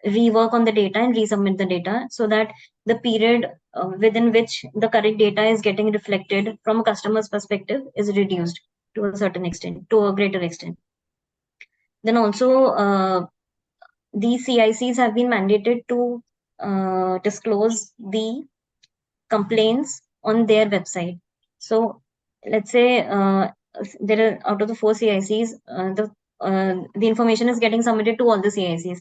rework on the data and resubmit the data, so that the period within which the correct data is getting reflected from a customer's perspective is reduced to a certain extent, to a greater extent. Then also these CICs have been mandated to disclose the complaints on their website. So let's say there are, out of the 4 CICs, the information is getting submitted to all the CICs.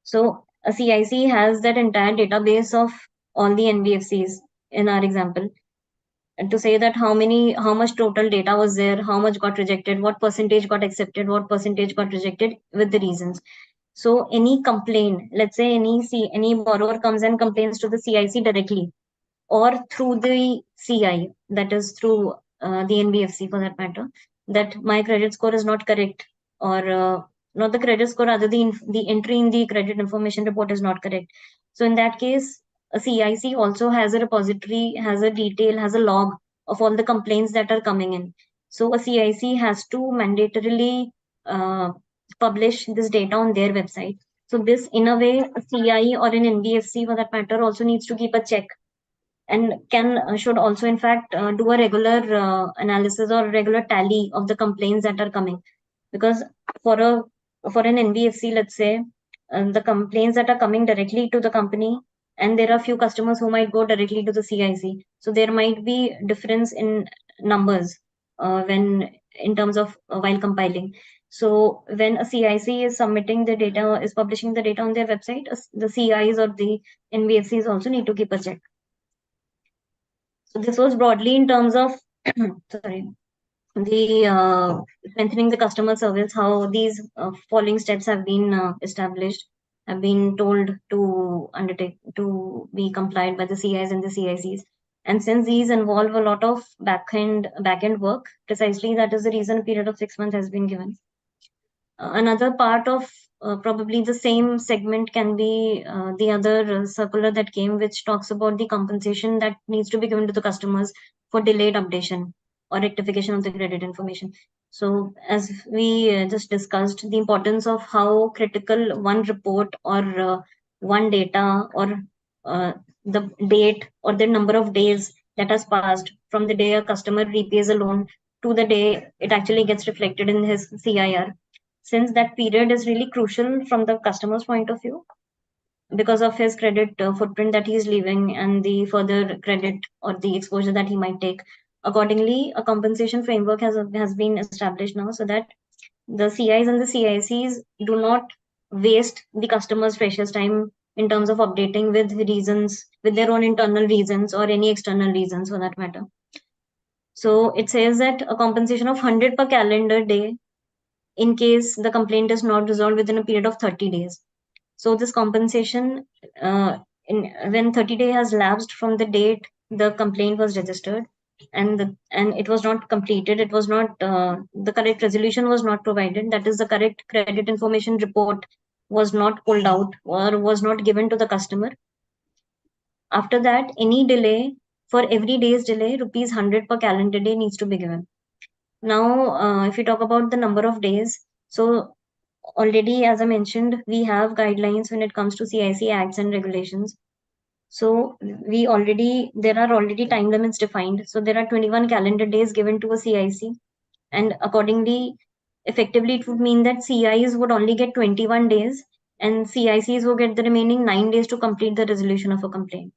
So a CIC has that entire database of all the NBFCs in our example, and to say that how much total data was there, how much got rejected, what percentage got accepted, what percentage got rejected, with the reasons. So any complaint, let's say any borrower comes and complains to the CIC directly, or through the CI, that is through the NBFC for that matter, that my credit score is not correct, or not the credit score, rather the entry in the credit information report is not correct. So in that case, a CIC also has a repository, has a detail, has a log of all the complaints that are coming in. So a CIC has to mandatorily publish this data on their website. So this, in a way, a CI or an NBFC for that matter also needs to keep a check, and should also in fact do a regular analysis or regular tally of the complaints that are coming, because for an NBFC, let's say, the complaints that are coming directly to the company, and there are few customers who might go directly to the CIC, so there might be difference in numbers when in terms of while compiling. So when a CIC is submitting the data, is publishing the data on their website, the CIs or the NBFCs also need to keep a check. So this was broadly in terms of sorry, the strengthening the customer service, how these following steps have been established, have been told to undertake, to be complied by the CIs and the CICs. And since these involve a lot of back-end work, precisely that is the reason a period of 6 months has been given. Another part of probably the same segment can be the other circular that came, which talks about the compensation that needs to be given to the customers for delayed updation or rectification of the credit information. So as we just discussed, the importance of how critical one report or one data or the date or the number of days that has passed from the day a customer repays a loan to the day it actually gets reflected in his CIR, since that period is really crucial from the customer's point of view because of his credit footprint that he's leaving and the further credit or the exposure that he might take. Accordingly, a compensation framework has been established now, so that the CIs and the CICs do not waste the customer's precious time in terms of updating with reasons, with their own internal reasons or any external reasons for that matter. So it says that a compensation of 100 per calendar day in case the complaint is not resolved within a period of 30 days. So this compensation, when 30 days has lapsed from the date the complaint was registered and it was not completed, it was not, the correct resolution was not provided, that is the correct credit information report was not pulled out or was not given to the customer. After that, any delay, for every day's delay, rupees 100 per calendar day needs to be given. Now, if you talk about the number of days, so already, as I mentioned, we have guidelines when it comes to CIC acts and regulations. So there are already time limits defined. So there are 21 calendar days given to a CIC, and accordingly, effectively, it would mean that CIs would only get 21 days and CICs will get the remaining 9 days to complete the resolution of a complaint.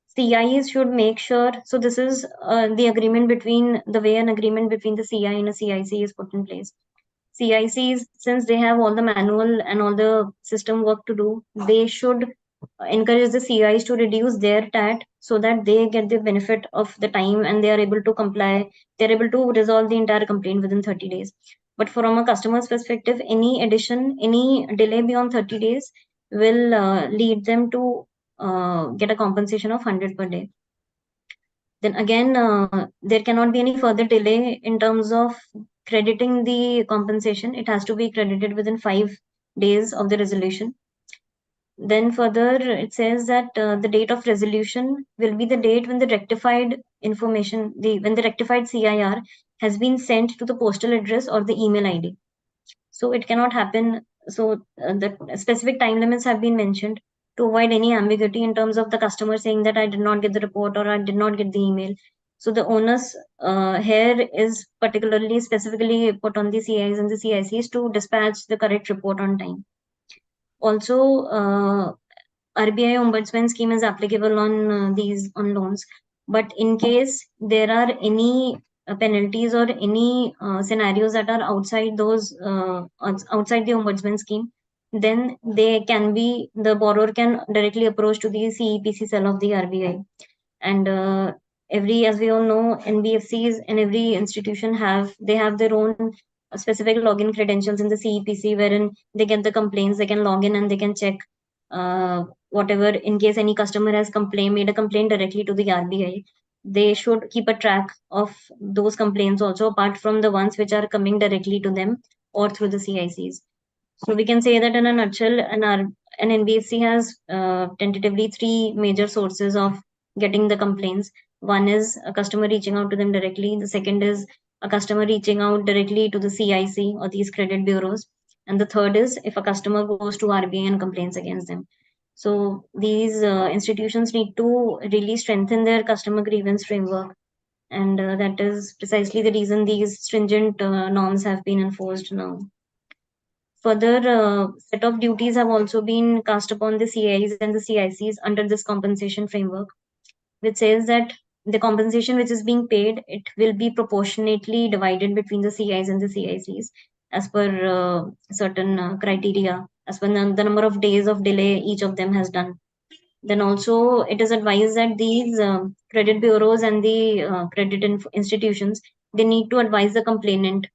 CIs should make sure, so this is the agreement between, the way an agreement between the CI and a CIC is put in place. CICs, since they have all the manual and all the system work to do, they should encourage the CIs to reduce their TAT so that they get the benefit of the time and they are able to comply, they're able to resolve the entire complaint within 30 days. But from a customer's perspective, any addition, any delay beyond 30 days will lead them to get a compensation of 100 per day. then again, there cannot be any further delay in terms of crediting the compensation. It has to be credited within 5 days of the resolution. Then further, it says that the date of resolution will be the date when the rectified information, when the rectified CIR has been sent to the postal address or the email ID. So it cannot happen. So the specific time limits have been mentioned to avoid any ambiguity in terms of the customer saying that I did not get the report or I did not get the email. So the onus here is particularly specifically put on the CIs and the CICs to dispatch the correct report on time. Also, RBI Ombudsman scheme is applicable on these on loans, but in case there are any penalties or any scenarios that are outside those outside the Ombudsman scheme, then they can be, the borrower can directly approach to the CEPC cell of the RBI. And every, as we all know, NBFCs and every institution have their own specific login credentials in the CEPC, wherein they get the complaints, they can log in and they can check whatever, in case any customer has made a complaint directly to the RBI. They should keep a track of those complaints also, apart from the ones which are coming directly to them or through the CICs. So we can say that in a nutshell, an NBFC has tentatively 3 major sources of getting the complaints. One is a customer reaching out to them directly. The second is a customer reaching out directly to the CIC or these credit bureaus. And the third is if a customer goes to RBI and complains against them. So these institutions need to really strengthen their customer grievance framework. And that is precisely the reason these stringent norms have been enforced now. Further, set of duties have also been cast upon the CIs and the CICs under this compensation framework, which says that the compensation which is being paid, it will be proportionately divided between the CIs and the CICs as per certain criteria, as per the number of days of delay each of them has done. Then also it is advised that these credit bureaus and the credit institutions, they need to advise the complainant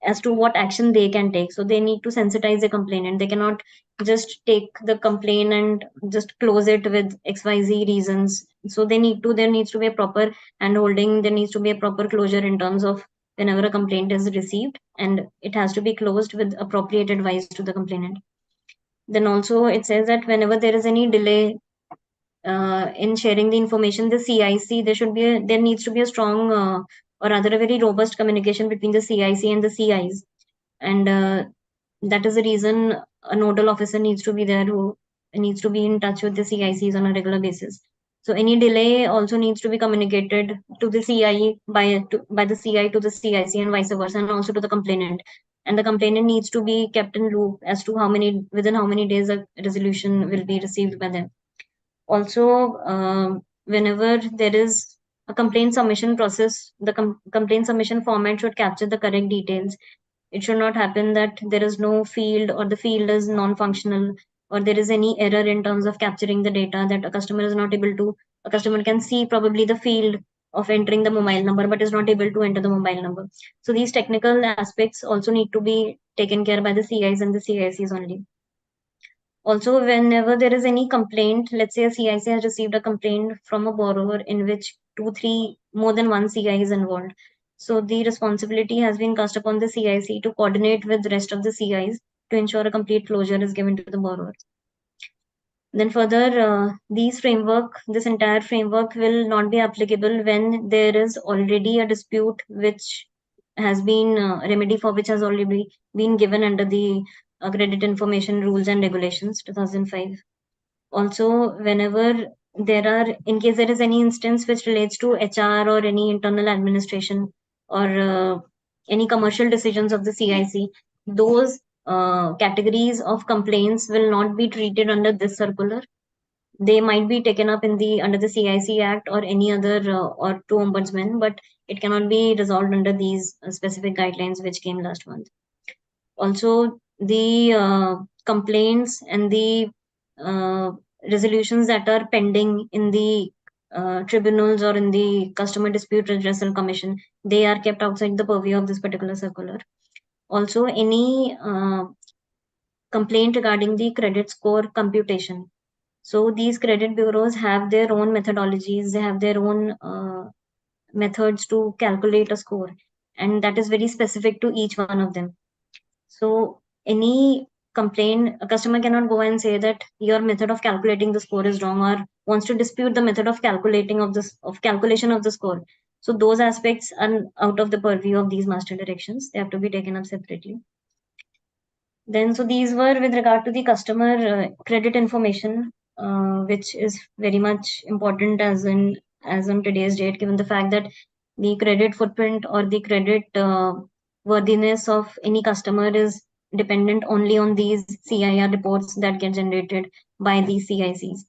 as to what action they can take. So they need to sensitize the complainant. They cannot just take the complaint and just close it with XYZ reasons. So there needs to be a proper handholding. There needs to be a proper closure in terms of whenever a complaint is received, and it has to be closed with appropriate advice to the complainant. Then also it says that whenever there is any delay in sharing the information, the CIC, there needs to be a strong or rather a very robust communication between the CIC and the CIs. And that is the reason a nodal officer needs to be there who needs to be in touch with the CICs on a regular basis. So any delay also needs to be communicated to the CI by the CI to the CIC and vice versa, and also to the complainant. And the complainant needs to be kept in loop as to within how many days a resolution will be received by them. Also, whenever there is a complaint submission process, the complaint submission format should capture the correct details. It should not happen that there is no field or the field is non-functional, or there is any error in terms of capturing the data that a customer is not able to. A customer can see probably the field of entering the mobile number, but is not able to enter the mobile number. So these technical aspects also need to be taken care by the CIs and the CICs only. Also, whenever there is any complaint, let's say a CIC has received a complaint from a borrower in which more than one CI is involved. So the responsibility has been cast upon the CIC to coordinate with the rest of the CIs to ensure a complete closure is given to the borrower. Then further, this entire framework will not be applicable when there is already a dispute which has been remedy for which has already been given under the Credit Information Rules and Regulations 2005. Also, whenever in case there is any instance which relates to HR or any internal administration or any commercial decisions of the CIC, those categories of complaints will not be treated under this circular. They might be taken up under the CIC Act or any other or to ombudsman, but it cannot be resolved under these specific guidelines which came last month. Also, the complaints and the resolutions that are pending in the tribunals or in the Customer Dispute Redressal Commission, they are kept outside the purview of this particular circular. Also, any complaint regarding the credit score computation, So these credit bureaus have their own methodologies, they have their own methods to calculate a score, and that is very specific to each one of them. So any complaint, a customer cannot go and say that your method of calculating the score is wrong, or wants to dispute the method of calculation of the score. So those aspects are out of the purview of these master directions. They have to be taken up separately. Then, so these were with regard to the customer credit information, which is very much important as on today's date, given the fact that the credit footprint or the credit worthiness of any customer is dependent only on these CIR reports that get generated by these CICs.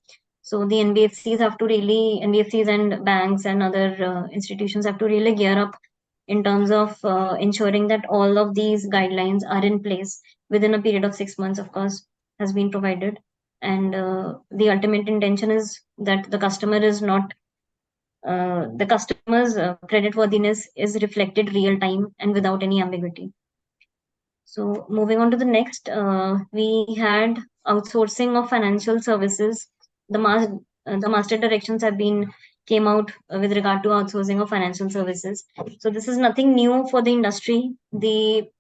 So the NBFCs and banks and other institutions have to really gear up in terms of ensuring that all of these guidelines are in place within a period of 6 months, of course, has been provided. And the ultimate intention is that the customer's credit worthiness is reflected real time and without any ambiguity. So moving on to the next, we had outsourcing of financial services. The master directions came out with regard to outsourcing of financial services. So this is nothing new for the industry. The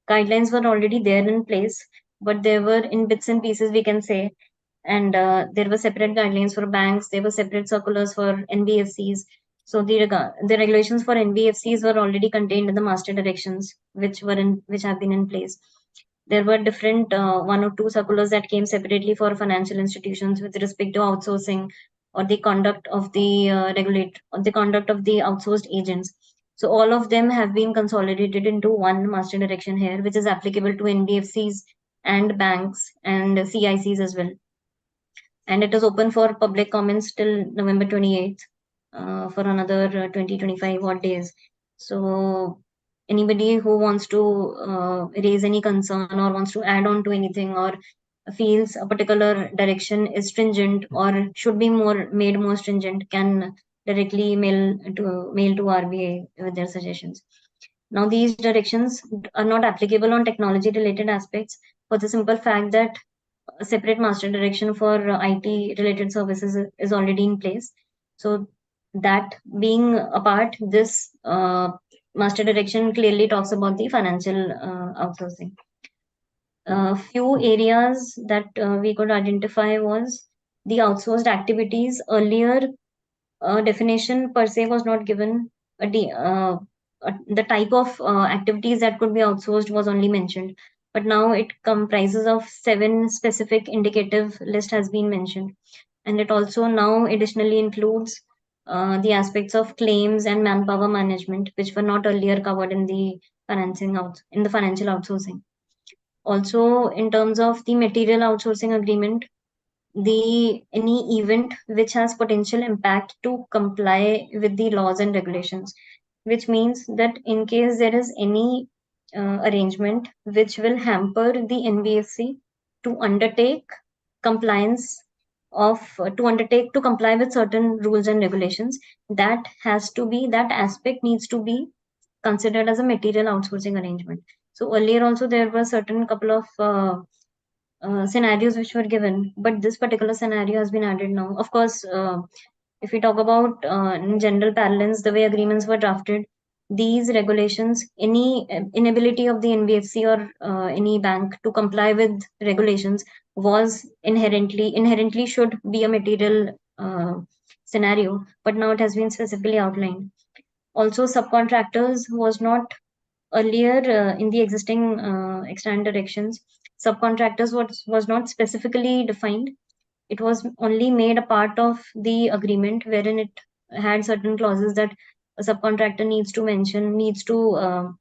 guidelines were already there in place, but they were in bits and pieces, we can say. And there were separate guidelines for banks. There were separate circulars for NBFCs. So the regulations for NBFCs were already contained in the master directions, which have been in place. There were different 1 or 2 circulars that came separately for financial institutions with respect to outsourcing or the conduct of the conduct of the outsourced agents. So all of them have been consolidated into one master direction here, which is applicable to NBFCs and banks and CICs as well. And it is open for public comments till November 28th for another 20-25 odd days. So anybody who wants to raise any concern or wants to add on to anything or feels a particular direction is stringent or should be made more stringent can directly mail to RBI with their suggestions. Now these directions are not applicable on technology related aspects for the simple fact that a separate master direction for IT related services is already in place. So that being apart, this master direction clearly talks about the financial outsourcing. A few areas that we could identify was the outsourced activities. Earlier, definition per se was not given. The type of activities that could be outsourced was only mentioned, but now it comprises of 7 specific indicative list has been mentioned, and it also now additionally includes the aspects of claims and manpower management, which were not earlier covered in the financial outsourcing. Also, in terms of the material outsourcing agreement, any event which has potential impact to comply with the laws and regulations, which means that in case there is any arrangement which will hamper the NBFC to undertake to comply with certain rules and regulations, that aspect needs to be considered as a material outsourcing arrangement. So earlier also there were certain couple of scenarios which were given, but this particular scenario has been added now. Of course, if we talk about in general parlance, the way agreements were drafted, these regulations, any inability of the NBFC or any bank to comply with regulations was inherently should be a material scenario, but now it has been specifically outlined. Also, subcontractors was not earlier in the existing extant directions. Subcontractors was not specifically defined. It was only made a part of the agreement wherein it had certain clauses that a subcontractor needs to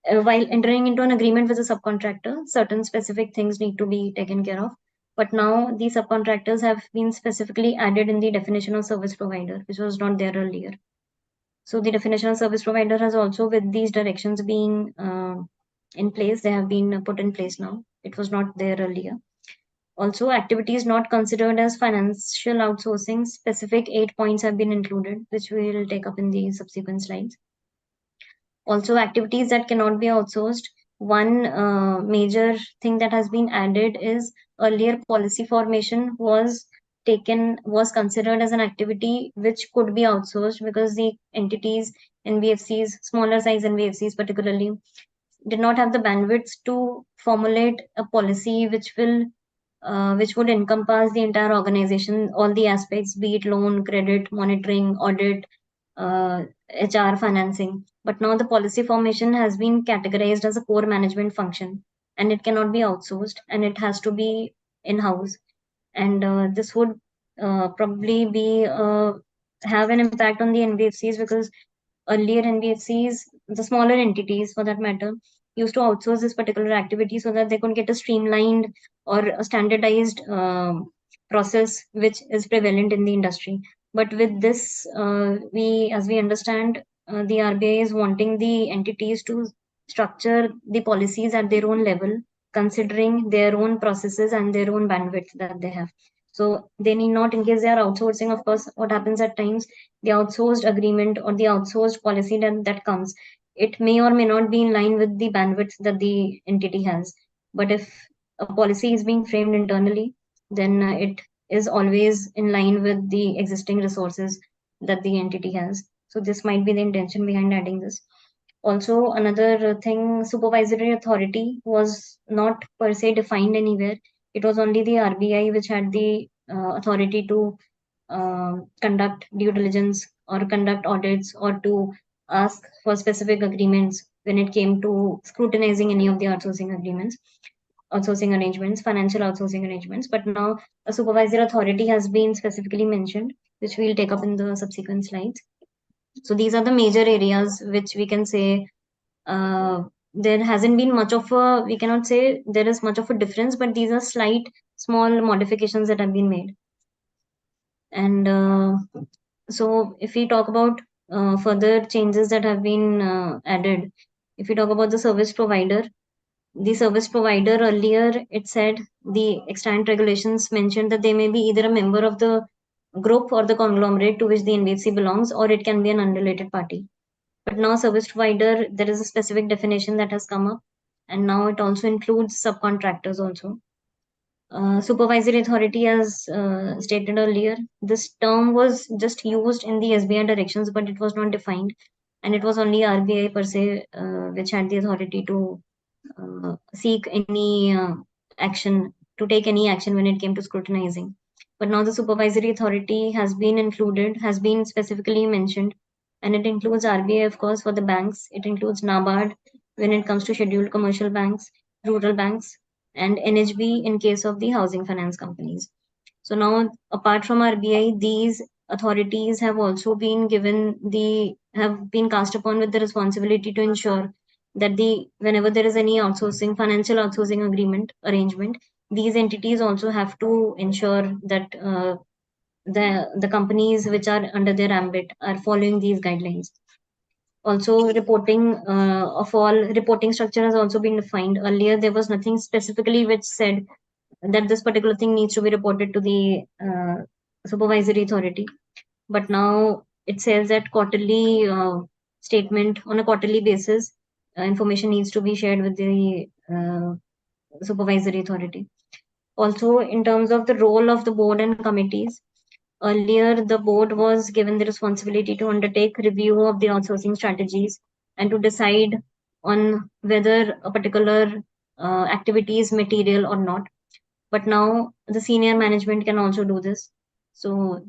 while entering into an agreement with a subcontractor, certain specific things need to be taken care of. But now the subcontractors have been specifically added in the definition of service provider, which was not there earlier. So the definition of service provider has also, with these directions being in place, they have been put in place now. It was not there earlier. Also, activities not considered as financial outsourcing, specific 8 points have been included, which we will take up in the subsequent slides. Also, activities that cannot be outsourced. One major thing that has been added is earlier policy formation was was considered as an activity which could be outsourced, because the entities, NBFCs, smaller size NBFCs particularly, did not have the bandwidth to formulate a policy which would encompass the entire organization, all the aspects, be it loan, credit, monitoring, audit, HR, financing. But now the policy formation has been categorized as a core management function, and it cannot be outsourced, and it has to be in-house. And this would probably have an impact on the NBFCs, because earlier NBFCs, the smaller entities for that matter, used to outsource this particular activity so that they could get a streamlined or a standardized process which is prevalent in the industry. But with this, as we understand, the RBI is wanting the entities to structure the policies at their own level, considering their own processes and their own bandwidth that they have. So they need not, in case they are outsourcing, of course, what happens at times, the outsourced agreement or the outsourced policy that comes, it may or may not be in line with the bandwidth that the entity has. But if a policy is being framed internally, then it is always in line with the existing resources that the entity has. So this might be the intention behind adding this. Also, another thing, supervisory authority was not per se defined anywhere. It was only the RBI which had the authority to conduct due diligence or conduct audits, or to ask for specific agreements when it came to scrutinizing any of the outsourcing agreements, outsourcing arrangements, financial outsourcing arrangements. But now a supervisory authority has been specifically mentioned, which we'll take up in the subsequent slides. So these are the major areas which we can say there hasn't been much of a, we cannot say there is much of a difference, but these are slight small modifications that have been made. And so if we talk about further changes that have been added, if we talk about the service provider earlier, it said the extant regulations mentioned that they may be either a member of the group or the conglomerate to which the NBFC belongs, or it can be an unrelated party. But now service provider, there is a specific definition that has come up, and now it also includes subcontractors also. Supervisory authority, as stated earlier, this term was just used in the SBI directions, but it was not defined, and it was only RBI per se which had the authority to seek any action, to take any action when it came to scrutinizing. But now the supervisory authority has been included, has been specifically mentioned, and it includes RBI, of course, for the banks. It includes NABARD when it comes to scheduled commercial banks, rural banks, and NHB in case of the housing finance companies. So now, apart from RBI, these authorities have also been have been cast upon with the responsibility to ensure that whenever there is any financial outsourcing arrangement, these entities also have to ensure that the companies which are under their ambit are following these guidelines. Also, reporting structure has also been defined. Earlier, there was nothing specifically which said that this particular thing needs to be reported to the supervisory authority. But now it says that quarterly statement on a quarterly basis, information needs to be shared with the supervisory authority. Also, in terms of the role of the board and committees, earlier the board was given the responsibility to undertake review of the outsourcing strategies and to decide on whether a particular activity is material or not. But now the senior management can also do this. So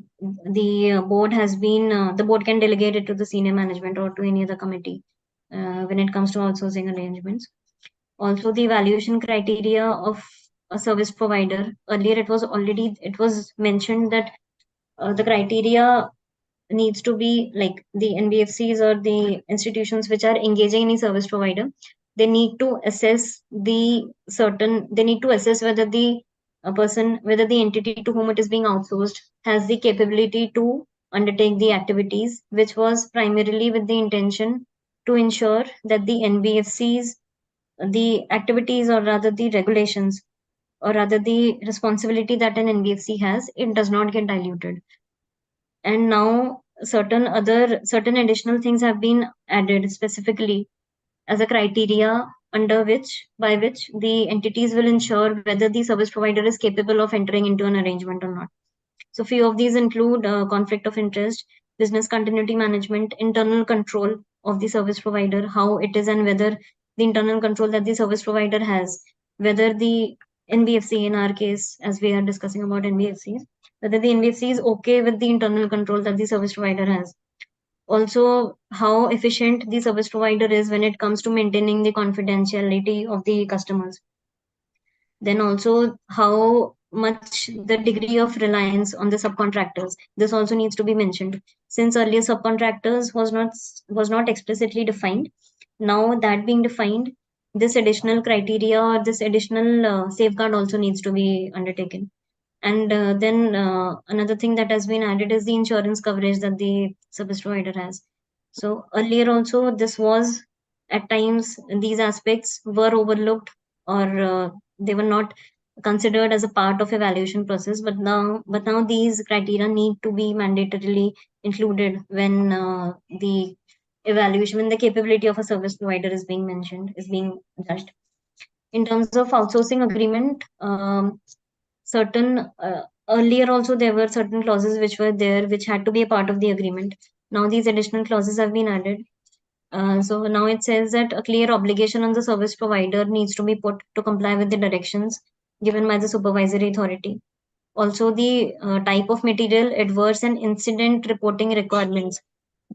the board can delegate it to the senior management or to any other committee when it comes to outsourcing arrangements. Also, the evaluation criteria of a service provider. Earlier, it was mentioned that the criteria needs to be like the NBFCs or the institutions which are engaging any service provider. They need to assess whether the whether the entity to whom it is being outsourced has the capability to undertake the activities, which was primarily with the intention to ensure that the NBFCs, the activities, or rather the regulations, or rather the responsibility that an NBFC has, it does not get diluted. And now certain additional things have been added specifically as a criteria by which the entities will ensure whether the service provider is capable of entering into an arrangement or not. So few of these include conflict of interest, business continuity management, internal control of the service provider, how it is and whether the internal control that the service provider has, whether the NBFC, in our case, as we are discussing about NBFCs, whether the NBFC is okay with the internal control that the service provider has. Also, how efficient the service provider is when it comes to maintaining the confidentiality of the customers. Then also how much the degree of reliance on the subcontractors. This also needs to be mentioned. Since earlier subcontractors was not explicitly defined, now that being defined, this additional criteria or this additional safeguard also needs to be undertaken. And then another thing that has been added is the insurance coverage that the service provider has. So earlier also this was, at times these aspects were overlooked, or they were not considered as a part of evaluation process, but now these criteria need to be mandatorily included when the evaluation, when the capability of a service provider is being judged. In terms of outsourcing agreement, certain earlier also there were certain clauses which were there which had to be a part of the agreement. Now these additional clauses have been added. So now it says that a clear obligation on the service provider needs to be put to comply with the directions given by the supervisory authority. Also, the type of material, adverse and incident reporting requirements,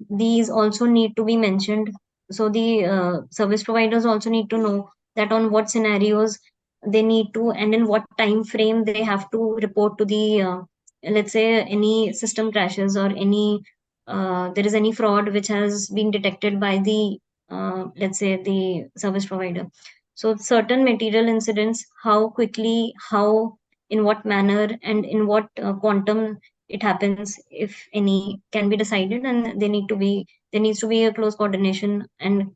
these also need to be mentioned. So the service providers also need to know that on what scenarios they need to, and in what time frame they have to report to the let's say any system crashes or any there is any fraud which has been detected by the let's say the service provider. So certain material incidents, how quickly, how, in what manner, and in what quantum it happens, if any, can be decided, and there needs to be a close coordination and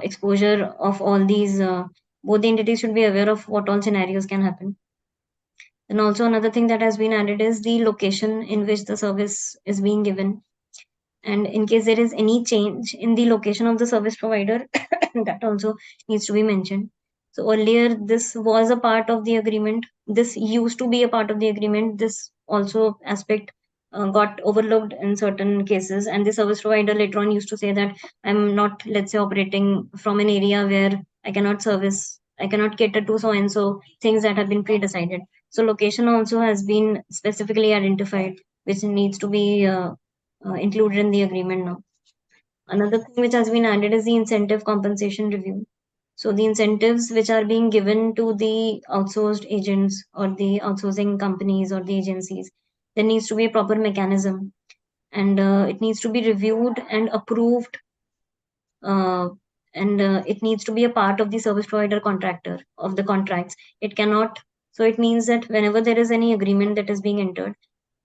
exposure of all these. Both the entities should be aware of what all scenarios can happen. And also another thing that has been added is the location in which the service is being given. And in case there is any change in the location of the service provider, that also needs to be mentioned. So earlier, this was a part of the agreement. This used to be a part of the agreement. This also aspect got overlooked in certain cases. And the service provider later on used to say that I'm not, let's say, operating from an area where I cannot cater to so and so things that have been pre-decided. So location also has been specifically identified, which needs to be included in the agreement now. Another thing which has been added is the incentive compensation review. So the incentives which are being given to the outsourced agents or the outsourcing companies or the agencies, there needs to be a proper mechanism, and it needs to be reviewed and approved, and it needs to be a part of the service provider contractor of the contracts. It cannot. So it means that whenever there is any agreement that is being entered,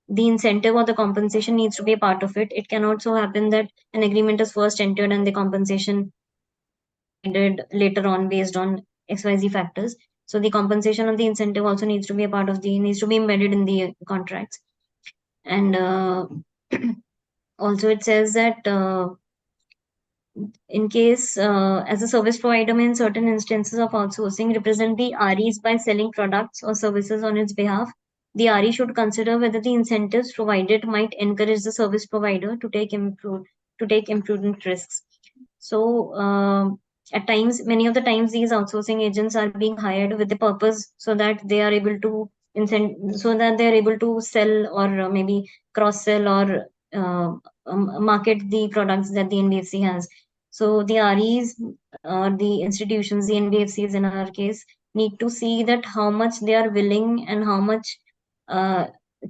the incentive or the compensation needs to be a part of it. It cannot so happen that an agreement is first entered and the compensation decided later on based on XYZ factors. So the compensation or the incentive also needs to be embedded in the contracts. And also it says that in case as a service provider may in certain instances of outsourcing represent the REs by selling products or services on its behalf, the RE should consider whether the incentives provided might encourage the service provider to take imprudent risks. So at times, many of the times, these outsourcing agents are being hired with the purpose so that they are able to sell or maybe cross sell or market the products that the NBFC has. So the REs or the institutions, the NBFCs in our case, need to see that how much they are willing and how much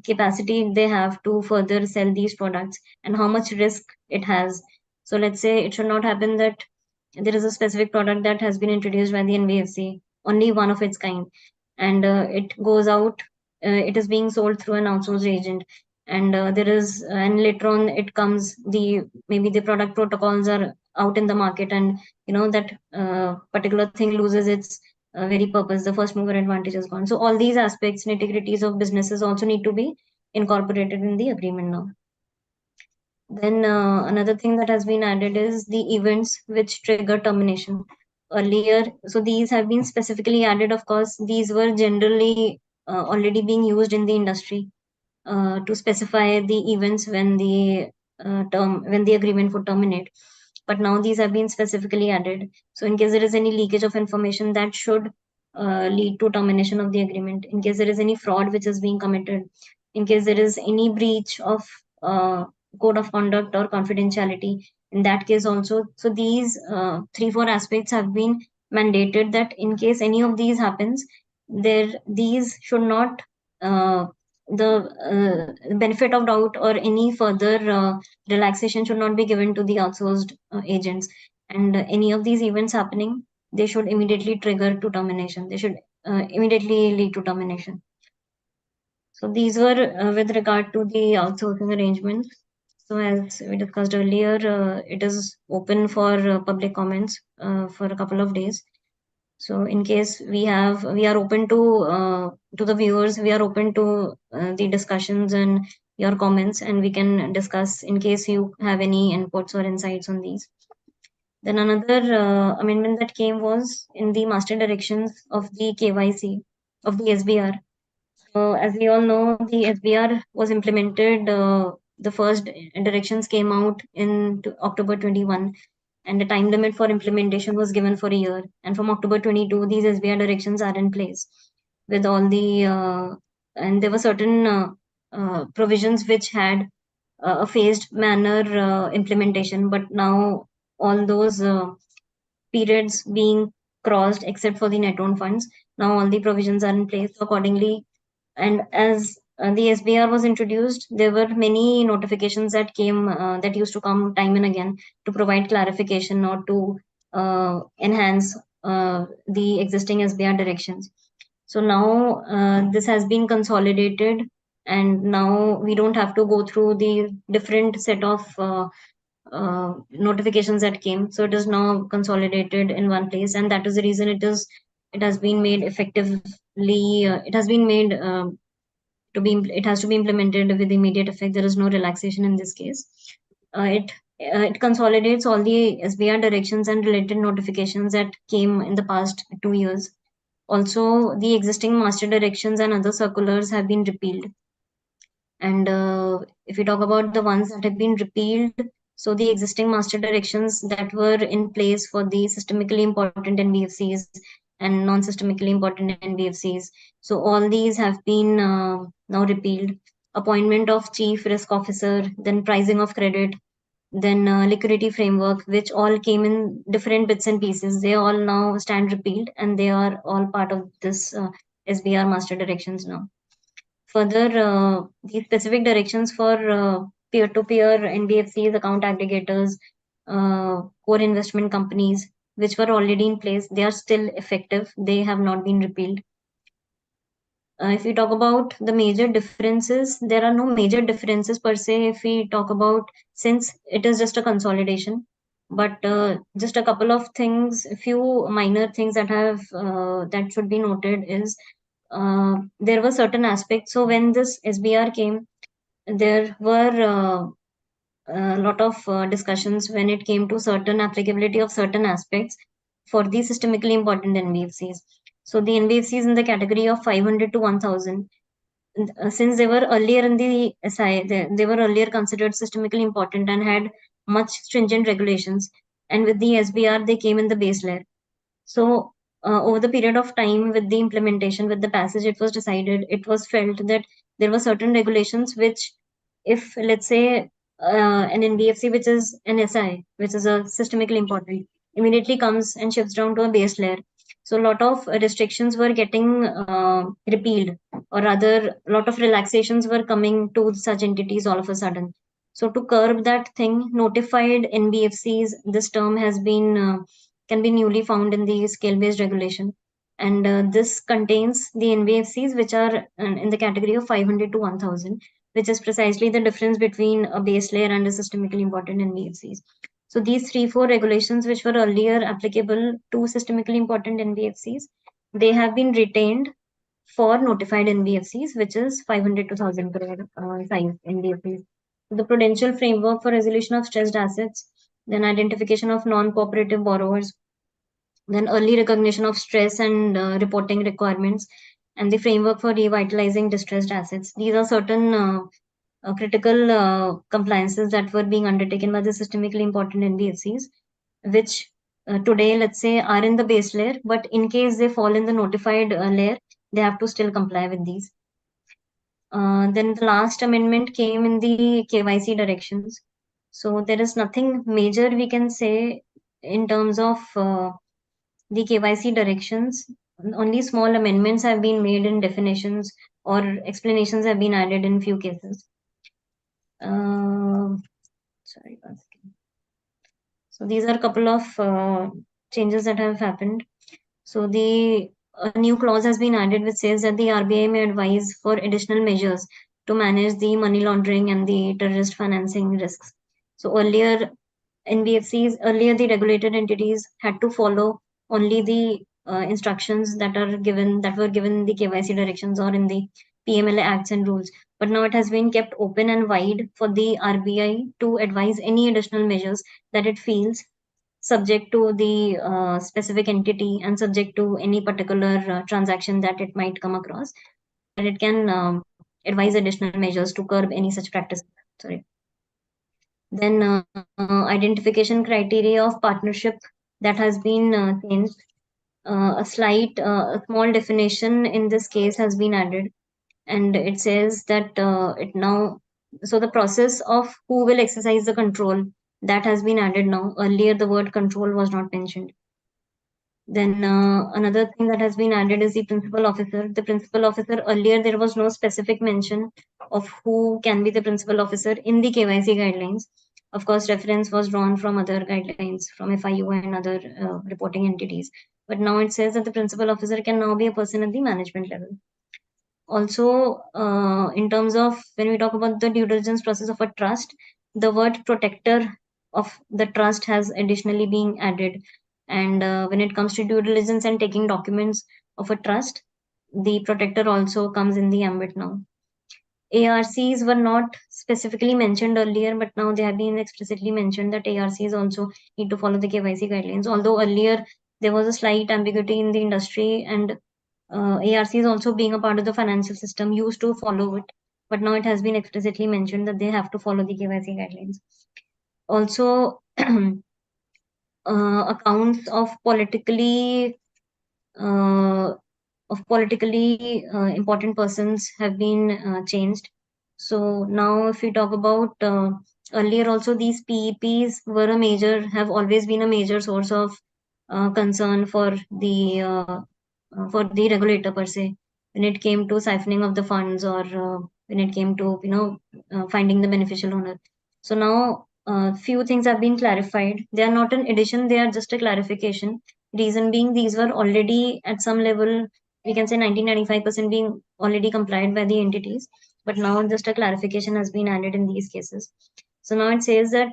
capacity they have to further sell these products and how much risk it has. So let's say it should not happen that there is a specific product that has been introduced by the NBFC, only one of its kind, and it goes out, it is being sold through an outsourced agent, and and later on it comes, maybe the product protocols are out in the market, and that particular thing loses its very purpose. The first mover advantage is gone. So all these aspects, nitty-gritties of businesses also need to be incorporated in the agreement now. Then another thing that has been added is the events which trigger termination. Earlier, so these have been specifically added. Of course, these were generally already being used in the industry to specify the events when the agreement would terminate. But now these have been specifically added. So in case there is any leakage of information, that should lead to termination of the agreement. In case there is any fraud which is being committed, in case there is any breach of code of conduct or confidentiality, in that case also. So these 3-4 aspects have been mandated, that in case any of these happens, these should not the benefit of doubt or any further relaxation should not be given to the outsourced agents. And any of these events happening, they should immediately trigger to termination. They should immediately lead to termination. So these were with regard to the outsourcing arrangements. So as we discussed earlier, it is open for public comments for a couple of days. So in case we are open to the viewers, we are open to the discussions and your comments, and we can discuss in case you have any inputs or insights on these. Then another amendment that came was in the master directions of the KYC of the SBR. So as we all know, the SBR was implemented. The first directions came out in October 21. And the time limit for implementation was given for a year. And from October 22, these SBR directions are in place with all the, and there were certain provisions which had a phased manner implementation, but now all those periods being crossed except for the net owned funds, now all the provisions are in place. So accordingly, and as the SBR was introduced, there were many notifications that came that used to come time and again to provide clarification or to enhance the existing SBR directions. So now this has been consolidated, and now we don't have to go through the different set of notifications that came. So it is now consolidated in one place, and that is the reason it has been made effectively. It has been made it has to be implemented with immediate effect. There is no relaxation in this case. It consolidates all the SBR directions and related notifications that came in the past 2 years. Also, the existing master directions and other circulars have been repealed. And if we talk about the ones that have been repealed, so the existing master directions that were in place for the systemically important NBFCs and non-systemically important NBFCs, so all these have been now repealed. Appointment of chief risk officer, then pricing of credit, then liquidity framework, which all came in different bits and pieces. They all now stand repealed, and they are all part of this SBR master directions now. Further, the specific directions for peer-to-peer NBFCs, account aggregators, core investment companies, which were already in place, they are still effective. They have not been repealed. If we talk about the major differences, there are no major differences per se. If we talk about, since it is just a consolidation, but just a couple of things, a few minor things that have that should be noted is there were certain aspects. So when this SBR came, there were a lot of discussions when it came to certain applicability of certain aspects for the systemically important NBFCs. So the NBFCs in the category of 500 to 1000, since they were earlier in the SI, they were earlier considered systemically important and had much stringent regulations. And with the SBR, they came in the base layer. So over the period of time with the implementation, with the passage, it was decided, it was felt that there were certain regulations which, if let's say an NBFC which is an SI, which is a systemically important, immediately comes and shifts down to a base layer. So a lot of restrictions were getting repealed, or rather, a lot of relaxations were coming to such entities all of a sudden. So to curb that thing, notified NBFCs, this term has been can be newly found in the scale-based regulation. And this contains the NBFCs which are in the category of 500 to 1000, which is precisely the difference between a base layer and a systemically important NBFCs. So these 3-4 regulations which were earlier applicable to systemically important NBFCs, they have been retained for notified NBFCs, which is 500 to 1000 crore size NBFCs. The prudential framework for resolution of stressed assets, then identification of non-cooperative borrowers, then early recognition of stress and reporting requirements, and the framework for revitalizing distressed assets. These are certain critical compliances that were being undertaken by the systemically important NBFCs, which today, let's say, are in the base layer, but in case they fall in the notified layer, they have to still comply with these. Then the last amendment came in the KYC directions. So there is nothing major we can say in terms of the KYC directions. Only small amendments have been made in definitions, or explanations have been added in few cases. Sorry, one second. So these are a couple of changes that have happened. So a new clause has been added which says that the RBI may advise for additional measures to manage the money laundering and the terrorist financing risks. So earlier, the regulated entities had to follow only the instructions that were given in the KYC directions or in the PMLA acts and rules. But now it has been kept open and wide for the RBI to advise any additional measures that it feels, subject to the specific entity and subject to any particular transaction that it might come across, and it can advise additional measures to curb any such practice. Sorry. Then identification criteria of partnership, that has been changed. A small definition in this case has been added, and it says that so the process of who will exercise the control, that has been added now. Earlier, the word control was not mentioned. Then another thing that has been added is the principal officer. The principal officer, earlier there was no specific mention of who can be the principal officer in the KYC guidelines. Of course, reference was drawn from other guidelines, from FIU and other reporting entities. But now it says that the principal officer can now be a person at the management level. Also, in terms of when we talk about the due diligence process of a trust, the word protector of the trust has additionally been added. And when it comes to due diligence and taking documents of a trust, the protector also comes in the ambit now. ARCs were not specifically mentioned earlier, but now they have been explicitly mentioned that ARCs also need to follow the KYC guidelines. Although earlier there was a slight ambiguity in the industry, and ARCs also being a part of the financial system used to follow it, but now it has been explicitly mentioned that they have to follow the KYC guidelines. Also, accounts of politically important persons have been changed. So now, if we talk about earlier, also these PEPs have always been a major source of concern for the regulator per se, when it came to siphoning of the funds, or when it came to finding the beneficial owner. So now few things have been clarified. They are not an addition, they are just a clarification. Reason being, these were already at some level, we can say 90-95% being already complied by the entities, but now just a clarification has been added in these cases. So now it says that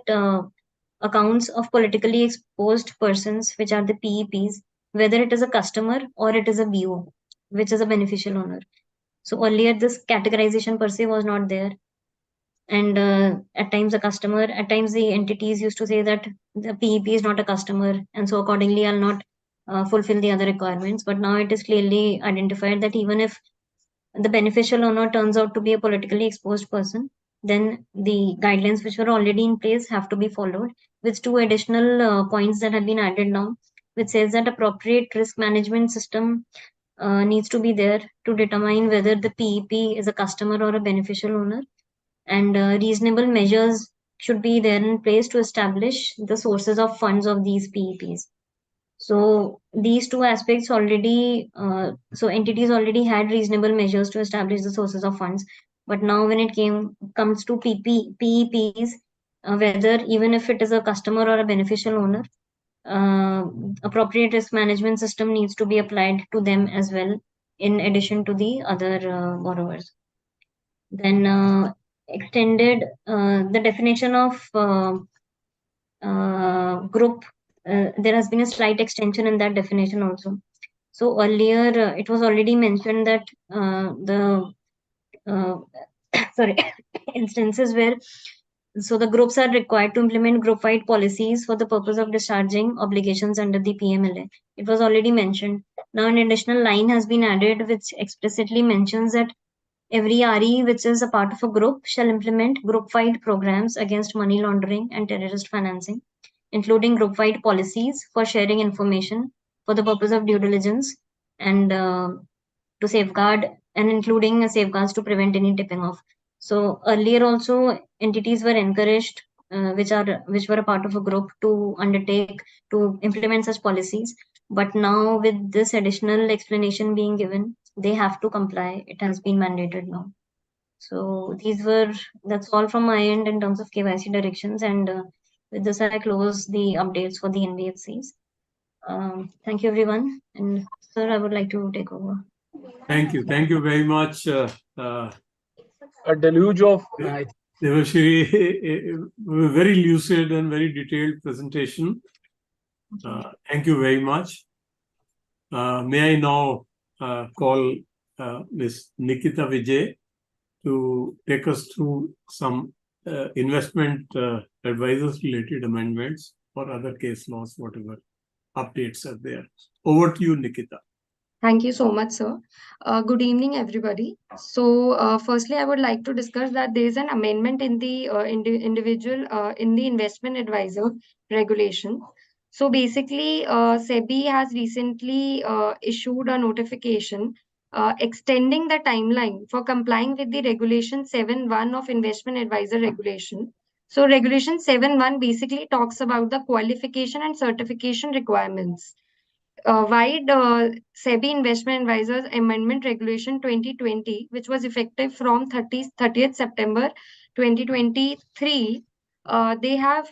accounts of politically exposed persons, which are the PEPs, whether it is a customer or it is a BO, which is a beneficial owner. So earlier this categorization per se was not there. And at times at times the entities used to say that the PEP is not a customer, and so accordingly I'll not fulfill the other requirements. But now it is clearly identified that even if the beneficial owner turns out to be a politically exposed person, then the guidelines which were already in place have to be followed, with two additional points that have been added now, which says that appropriate risk management system needs to be there to determine whether the PEP is a customer or a beneficial owner, and reasonable measures should be there in place to establish the sources of funds of these PEPs. So these two aspects already, so entities already had reasonable measures to establish the sources of funds. But now when it comes to PEPs, whether even if it is a customer or a beneficial owner, appropriate risk management system needs to be applied to them as well, in addition to the other borrowers. Then extended the definition of group. There has been a slight extension in that definition also. So earlier it was already mentioned that the instances where the groups are required to implement group-wide policies for the purpose of discharging obligations under the PMLA. It was already mentioned, Now an additional line has been added which explicitly mentions that every RE which is a part of a group shall implement group-wide programs against money laundering and terrorist financing, including group-wide policies for sharing information for the purpose of due diligence and to safeguard, and including safeguards to prevent any tipping off. So earlier also entities were encouraged which were a part of a group to undertake to implement such policies. But now with this additional explanation being given, they have to comply. It has been mandated now. So that's all from my end in terms of KYC directions. And with this, I close the updates for the NBFCs. Thank you, everyone. And sir, I would like to take over. Thank you. Thank you very much. A deluge of Devashiri, very lucid and very detailed presentation. Thank you very much. May I now call Ms. Nikita Vijay to take us through some investment advisors related amendments or other case laws, whatever updates are there. Over to you, Nikita. Thank you so much, sir. Good evening, everybody. So, firstly, I would like to discuss that there is an amendment in the in the investment advisor regulation. So, basically, SEBI has recently issued a notification extending the timeline for complying with the Regulation 7.1 of Investment Advisor Regulation. So, Regulation 7.1 basically talks about the qualification and certification requirements. SEBI Investment Advisors Amendment Regulation 2020, which was effective from 30th September 2023, they have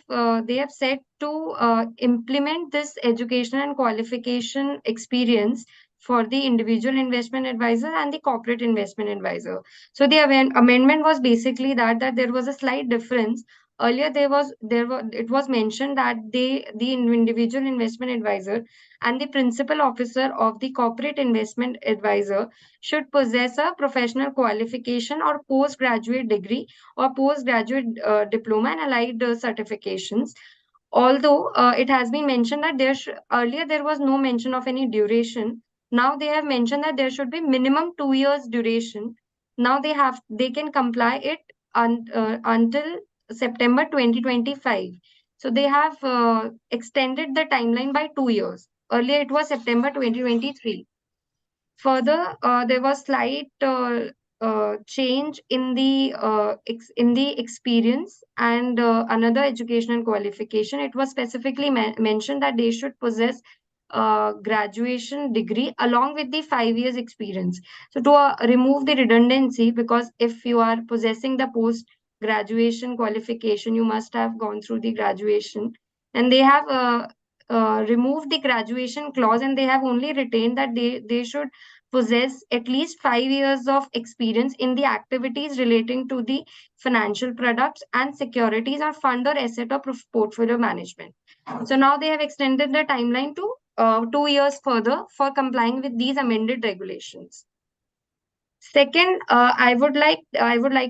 set to implement this education and qualification experience for the individual investment advisor and the corporate investment advisor. So the amendment was basically that there was a slight difference. Earlier, it was mentioned that the individual investment advisor and the principal officer of the corporate investment advisor should possess a professional qualification or postgraduate degree or postgraduate diploma and allied certifications. Although it has been mentioned that earlier there was no mention of any duration. Now they have mentioned that there should be minimum 2 years duration. Now they can comply it until September 2025. So they have extended the timeline by 2 years. Earlier, it was September 2023. Further, there was slight change in the experience and another educational qualification. It was specifically mentioned that they should possess graduation degree along with the 5 years experience. So to remove the redundancy, because if you are possessing the post graduation qualification, you must have gone through the graduation, and they have removed the graduation clause, and they have only retained that they should possess at least 5 years of experience in the activities relating to the financial products and securities or fund or asset or portfolio management. So now they have extended the timeline to 2 years further for complying with these amended regulations. Second, I would like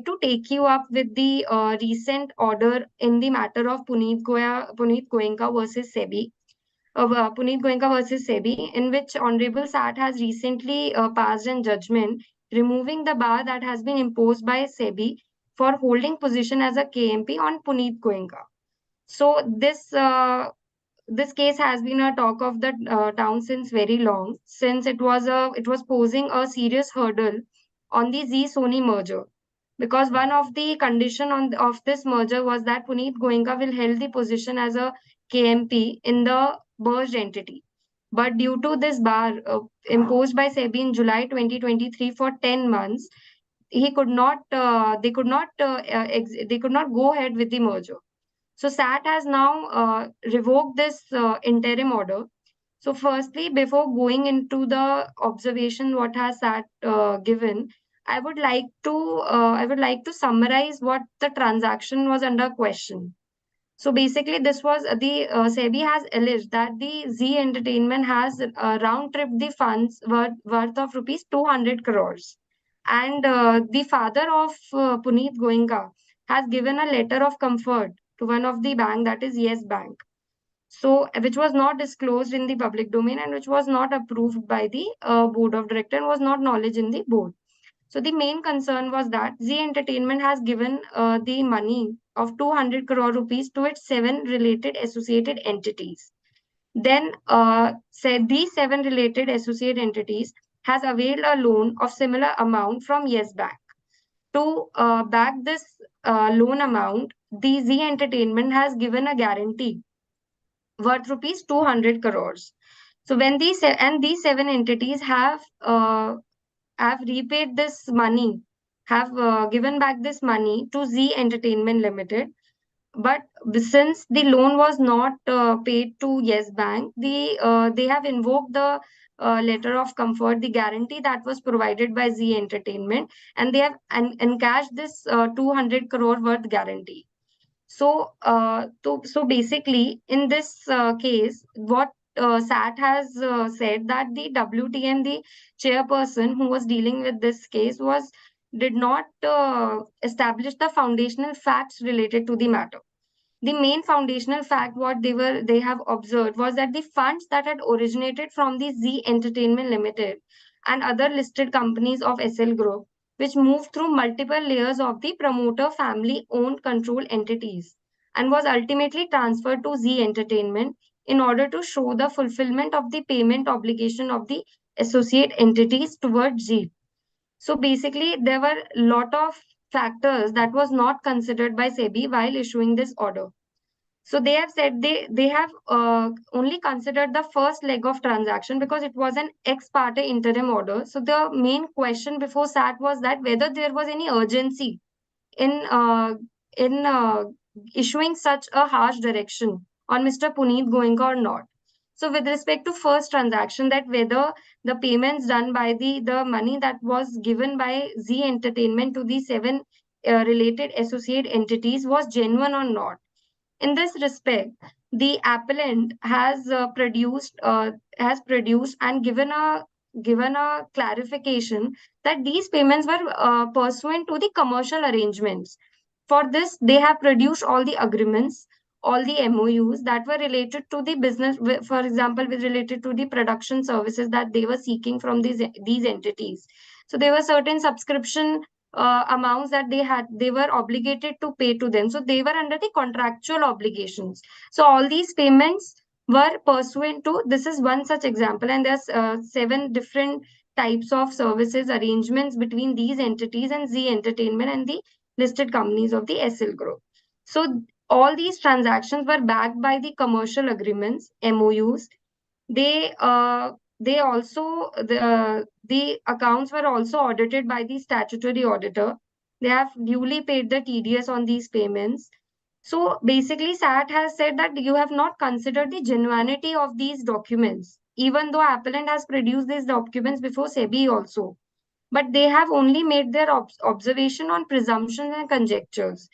to take you up with the recent order in the matter of Puneet Goenka versus SEBI. Puneet Goenka versus SEBI, in which Honorable SAT has recently passed a judgment removing the bar that has been imposed by SEBI for holding position as a KMP on Puneet Goenka. So this case has been a talk of the town since very long, since it was posing a serious hurdle on the Zee Sony merger, because one of the condition of this merger was that Puneet Goenka will hold the position as a KMP in the merged entity. But due to this bar imposed by SEBI in July 2023 for 10 months, they could not go ahead with the merger. So SAT has now revoked this interim order. So firstly, before going into the observation what has SAT given, I would like to summarize what the transaction was under question. So basically, this was the SEBI has alleged that the Zee Entertainment has round tripped the funds worth of rupees 200 crores, and the father of Puneet Goenka has given a letter of comfort to one of the bank, that is Yes Bank. So, which was not disclosed in the public domain and which was not approved by the board of director and was not knowledge in the board. So the main concern was that Z Entertainment has given the money of 200 crore rupees to its 7 related associated entities. Then said these 7 related associate entities has availed a loan of similar amount from Yes Bank. To back this loan amount, the Z Entertainment has given a guarantee worth rupees 200 crores. So when these 7 entities have repaid this money, have given back this money to Z Entertainment Limited. But since the loan was not paid to Yes Bank, they have invoked the letter of comfort, the guarantee that was provided by Z Entertainment, and they have encashed this 200 crore worth guarantee. So basically, in this case, what SAT has said that the WTM, the chairperson who was dealing with this case, did not establish the foundational facts related to the matter. The main foundational fact what they have observed was that the funds that had originated from the Z Entertainment Limited and other listed companies of SL Group, which moved through multiple layers of the promoter family owned control entities and was ultimately transferred to Z Entertainment in order to show the fulfillment of the payment obligation of the associate entities towards Z. So basically, there were a lot of factors that was not considered by SEBI while issuing this order. So they have said they have only considered the first leg of transaction because it was an ex parte interim order. So the main question before SAT was that whether there was any urgency in uh, in issuing such a harsh direction on Mr. Puneet Goenka or not. So with respect to first transaction, that whether the payments done by the money that was given by Z Entertainment to the 7 related associate entities was genuine or not. In this respect, the appellant has produced and given a clarification that these payments were pursuant to the commercial arrangements. For this, they have produced all the agreements, all the MOUs that were related to the business, for example, with related to the production services that they were seeking from these entities. So there were certain subscription amounts that they were obligated to pay to them. So they were under the contractual obligations. So all these payments were pursuant to, this is one such example, and there's 7 different types of services arrangements between these entities and Z Entertainment and the listed companies of the SL Group. So all these transactions were backed by the commercial agreements, MOUs. They also the accounts were also audited by the statutory auditor. They have duly paid the TDS on these payments. So basically, SAT has said that you have not considered the genuinity of these documents, even though appellant has produced these documents before SEBI also. But they have only made their observation on presumptions and conjectures,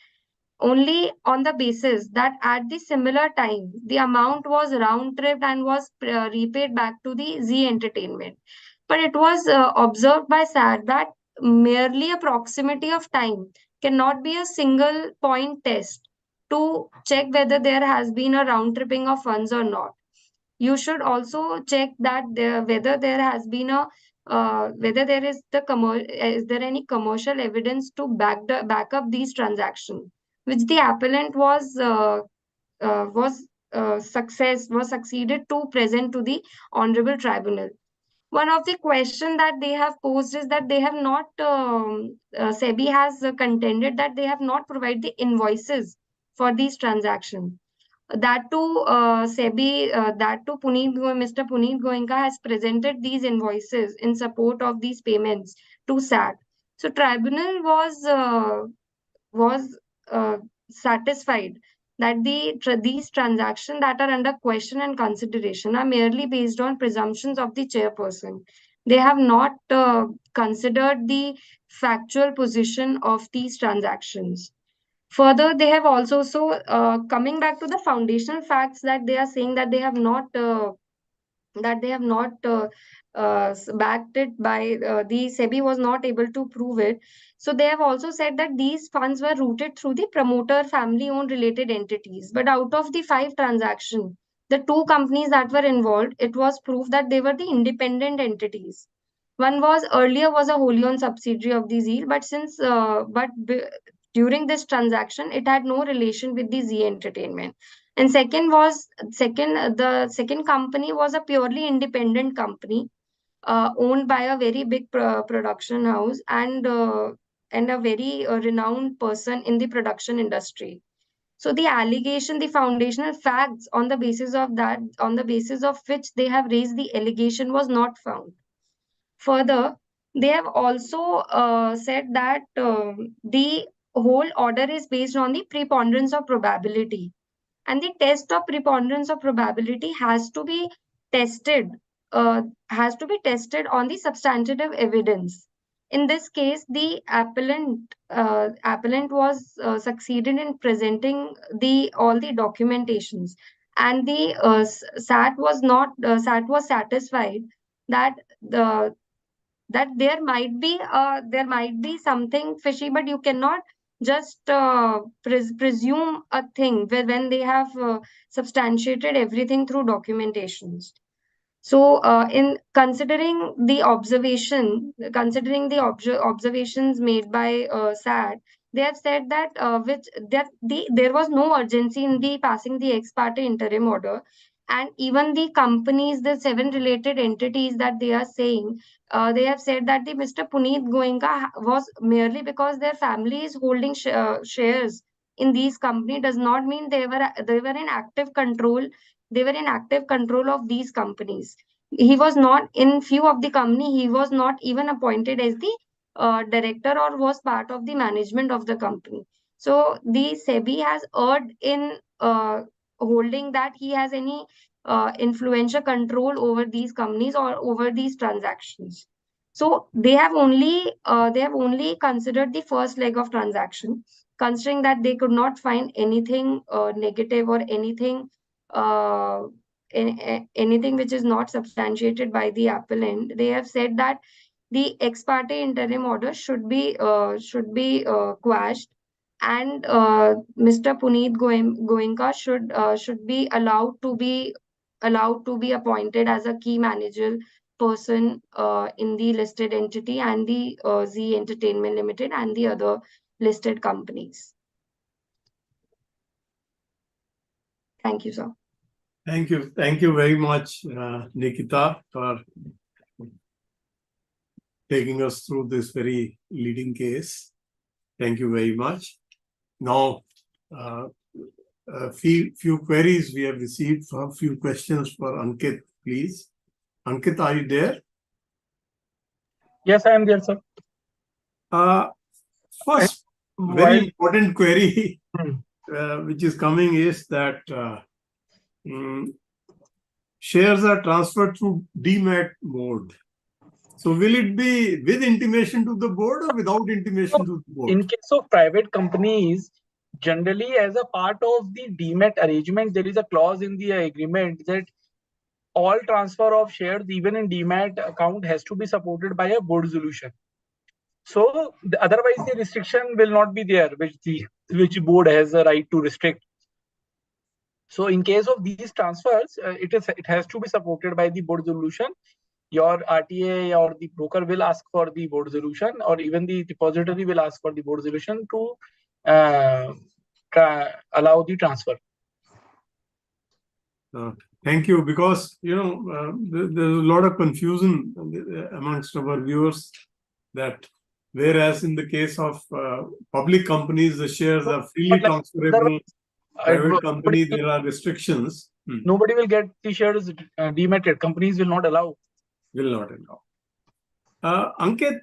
only on the basis that at the similar time, the amount was round-tripped and was repaid back to the Z Entertainment. But it was observed by SAT that merely a proximity of time cannot be a single point test to check whether there has been a round-tripping of funds or not. You should also check that whether there has been a whether there is is there any commercial evidence to back up these transactions, which the appellant was succeeded to present to the honorable tribunal. One of the question that they have posed is that they have not SEBI has contended that they have not provided the invoices for these transactions. That too, Mr. Puneet Goenka has presented these invoices in support of these payments to SAT. So tribunal was satisfied that these transactions that are under question and consideration are merely based on presumptions of the chairperson. They have not considered the factual position of these transactions. Further, they have also coming back to the foundational facts that they are saying that they have not backed it by the SEBI was not able to prove it. So they have also said that these funds were routed through the promoter family owned related entities. But out of the 5 transactions, the two companies that were involved, it was proof that they were the independent entities. One was earlier was a wholly owned subsidiary of the Zeal, but during this transaction, it had no relation with the Z Entertainment. And the second company was a purely independent company, owned by a very big production house and a very renowned person in the production industry. So the allegation, the foundational facts on the basis of which they have raised the allegation was not found. Further, they have also said that the whole order is based on the preponderance of probability, and the test of preponderance of probability has to be tested on the substantive evidence. In this case, the appellant was succeeded in presenting all the documentations, and the SAT was satisfied that the that there might be something fishy, but you cannot just presume a thing when they have substantiated everything through documentations. So, in observations made by SAT, they have said that there was no urgency in the passing the ex parte interim order, and even the companies, the 7 related entities that they are saying, they have said that the Mr. Puneet Goenka was merely because their family is holding shares in these companies does not mean they were in active control. They were in active control of these companies. He was not in few of the company. He was not even appointed as the director or was part of the management of the company. So the SEBI has erred in holding that he has any influential control over these companies or over these transactions. So they have only considered the first leg of transaction, considering that they could not find anything negative or anything anything which is not substantiated by the appellant. They have said that the ex parte interim order should be quashed, and Mr. Puneet Goenka should be allowed to be appointed as a key managerial person in the listed entity and the Z Entertainment Limited and the other listed companies. Thank you, sir. Thank you. Thank you very much, Nikita, for taking us through this very leading case. Thank you very much. Now, a few queries we have received, a few questions for Ankit, please. Ankit, are you there? Yes, I am there, sir. First, very important query which is coming is that shares are transferred through demat mode. So will it be with intimation to the board or without intimation to the board? In case of private companies, generally as a part of the demat arrangement, there is a clause in the agreement that all transfer of shares, even in demat account, has to be supported by a board resolution. So otherwise the restriction will not be there, which board has a right to restrict. So in case of these transfers, it has to be supported by the board resolution. Your RTA or the broker will ask for the board resolution, or even the depository will ask for the board resolution to allow the transfer. Thank you, because there's a lot of confusion amongst our viewers that whereas in the case of public companies, the shares are freely transferable. Private company, there are restrictions. Nobody will get the shares dematted. Companies will not allow. Will not allow. Ankit,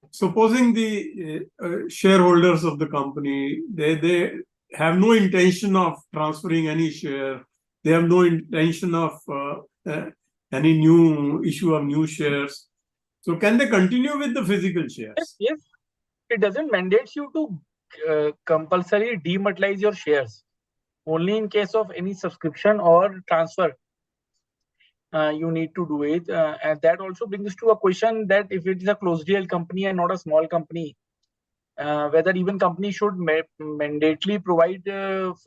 supposing the shareholders of the company, they have no intention of transferring any share, they have no intention of any new issue of new shares. So can they continue with the physical shares? Yes. It doesn't mandate you to compulsory dematerialize your shares. Only in case of any subscription or transfer, you need to do it. And that also brings to a question that if it is a closed deal company and not a small company, whether even companies should mandatorily provide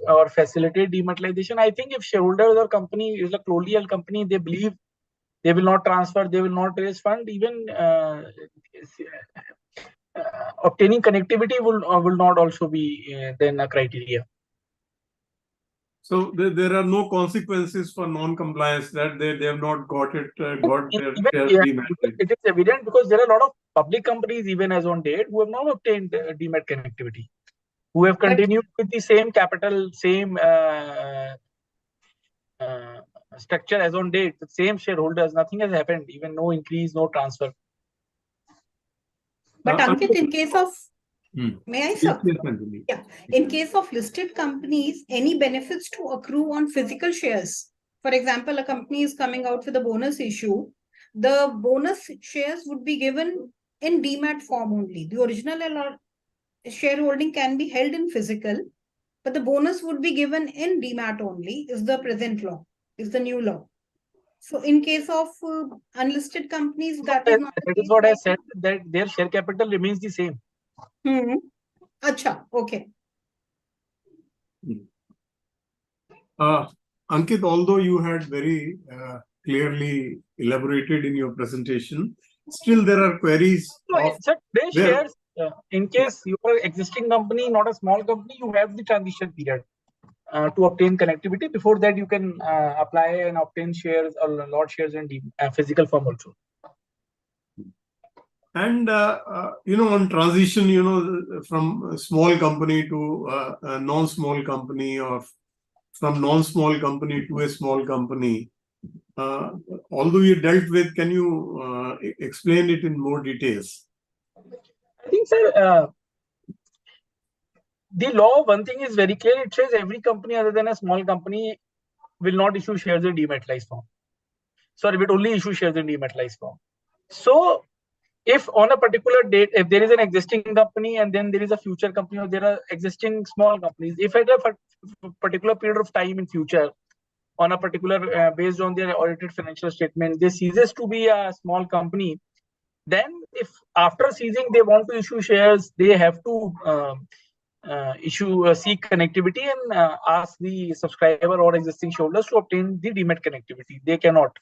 or facilitate dematerialization. I think if shareholders or company is a closely held company, they believe they will not transfer, they will not raise fund, even obtaining connectivity will not also be then a criteria. So there are no consequences for non-compliance that they have not got it, got their Even, shares it dematted. is evident because there are a lot of public companies, even as on date, who have not obtained demat connectivity, who have continued with the same capital, same structure as on date, the same shareholders. Nothing has happened, even no increase, no transfer. But Ankit, in case of, may I, sir? Yes, continue. Yeah, in case of listed companies, any benefits to accrue on physical shares? For example, a company is coming out with a bonus issue. The bonus shares would be given in demat form only. The original shareholding can be held in physical, but the bonus would be given in demat only, is the present law, is the new law. So in case of unlisted companies, that is not. That is what I said, that their share capital remains the same. Acha, okay. Ankit, although you had very clearly elaborated in your presentation, still there are queries. So they shares, in case you are existing company, not a small company, you have the transition period to obtain connectivity. Before that, you can apply and obtain shares or lot shares in physical form also. And on transition, from a small company to a non-small company, or from non-small company to a small company, although you dealt with, can you explain it in more details? I think, sir, the law, one thing is very clear. It says every company other than a small company will not issue shares in dematerialized form. Sorry, it only issue shares in dematerialized form. So, if on a particular date, if there is an existing company and then there is a future company, or there are existing small companies, if at a particular period of time in future, on a particular based on their audited financial statement, they ceases to be a small company, then if after ceasing they want to issue shares, they have to seek connectivity and ask the subscriber or existing shareholders to obtain the demat connectivity. They cannot.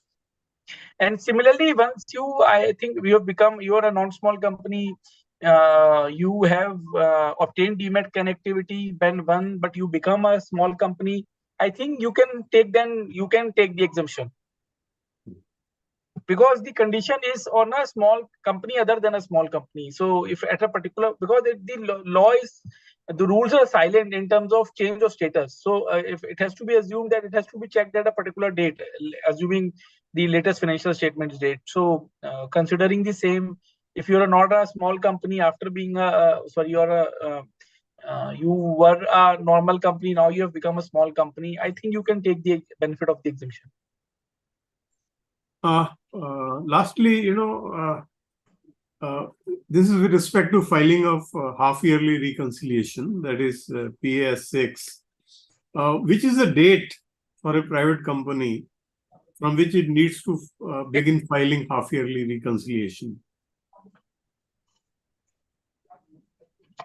And similarly, once I think you are a non-small company, you have obtained demat connectivity but you become a small company, I think you can take the exemption. Because the condition is on a small company other than a small company. So if at a particular, because the law is, the rules are silent in terms of change of status. So if it has to be assumed that it has to be checked at a particular date, assuming the latest financial statements date. So considering the same, if you are not a small company after being you were a normal company, now you have become a small company, I think you can take the benefit of the exemption. Lastly, this is with respect to filing of half-yearly reconciliation, that is PAS 6, which is a date for a private company from which it needs to begin filing half-yearly reconciliation.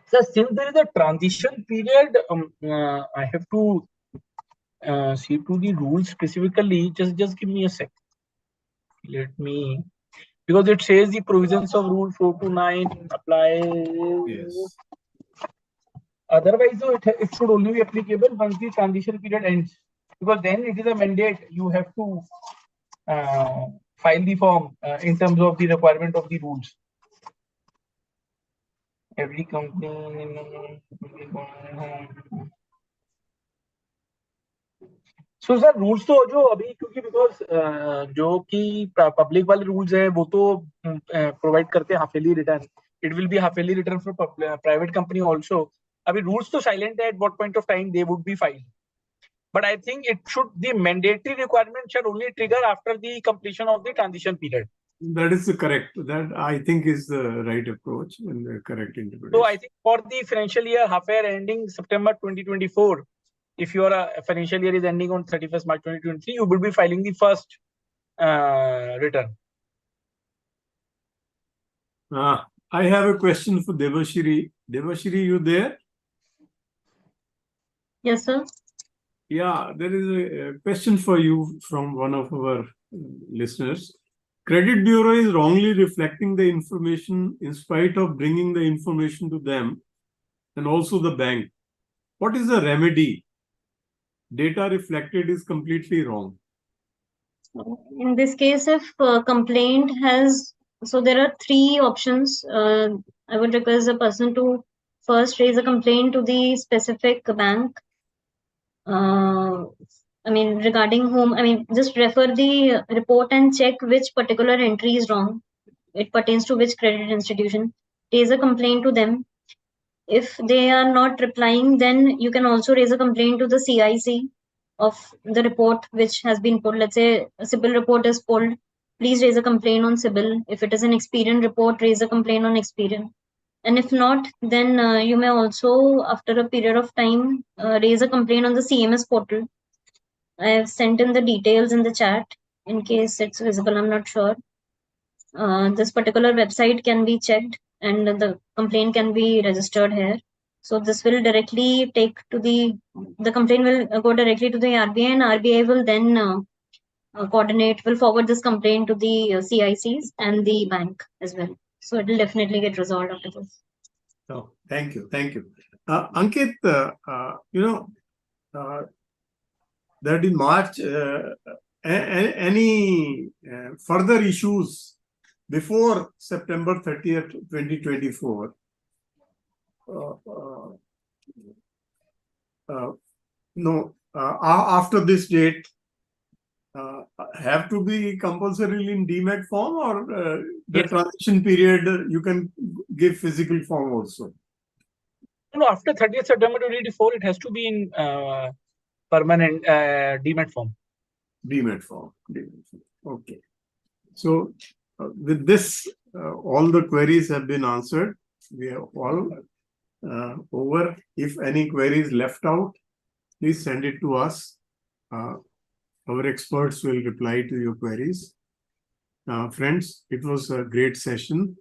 So since there is a transition period, I have to see to the rules specifically. Just give me a sec. Let me, because it says the provisions of Rule 429 apply. Yes. Otherwise, it should only be applicable once the transition period ends, because then it is a mandate. You have to file the form in terms of the requirement of the rules. Every company. So sir rules तो जो अभी क्योंकि because जो कि public वाले rules हैं वो तो प्रोवाइड करते हैं half yearly return. It will be half yearly return for private company also. अभी रूल्स तो साइलेंट है at what point of time they would be filed. But I think it should, the mandatory requirement should only trigger after the completion of the transition period. That is correct. That I think is the right approach and the correct interpretation. So I think for the financial year half year ending September 2024, if your financial year is ending on 31st March 2023, you will be filing the first return. I have a question for Devashri. Devashri, you there? Yes, sir. Yeah, there is a question for you from one of our listeners. Credit Bureau is wrongly reflecting the information in spite of bringing the information to them and also the bank. What is the remedy? Data reflected is completely wrong. In this case, if complaint has, so there are three options. I would request the person to first raise a complaint to the specific bank. Regarding whom, just refer the report and check which particular entry is wrong. It pertains to which credit institution. Raise a complaint to them. If they are not replying, then you can also raise a complaint to the CIC of the report which has been pulled. Let's say a CIBIL report is pulled. Please raise a complaint on CIBIL. If it is an Experian report, raise a complaint on Experian. And if not, then you may also, after a period of time, raise a complaint on the CMS portal. I have sent in the details in the chat in case it's visible. I'm not sure. This particular website can be checked and the complaint can be registered here. So this will directly take to the complaint will go directly to the RBI, and RBI will then will forward this complaint to the CICs and the bank as well. So it will definitely get resolved after this. Oh, thank you. Thank you. Ankit, that in March, any further issues before September 30th, 2024, after this date, have to be compulsorily in demat form, or the Yes. transition period you can give physical form also? No, after 30th September 2024, it has to be in permanent demat form. Demat form. Okay. So with this, all the queries have been answered. We have all over. If any queries left out, please send it to us. Our experts will reply to your queries. Friends, it was a great session,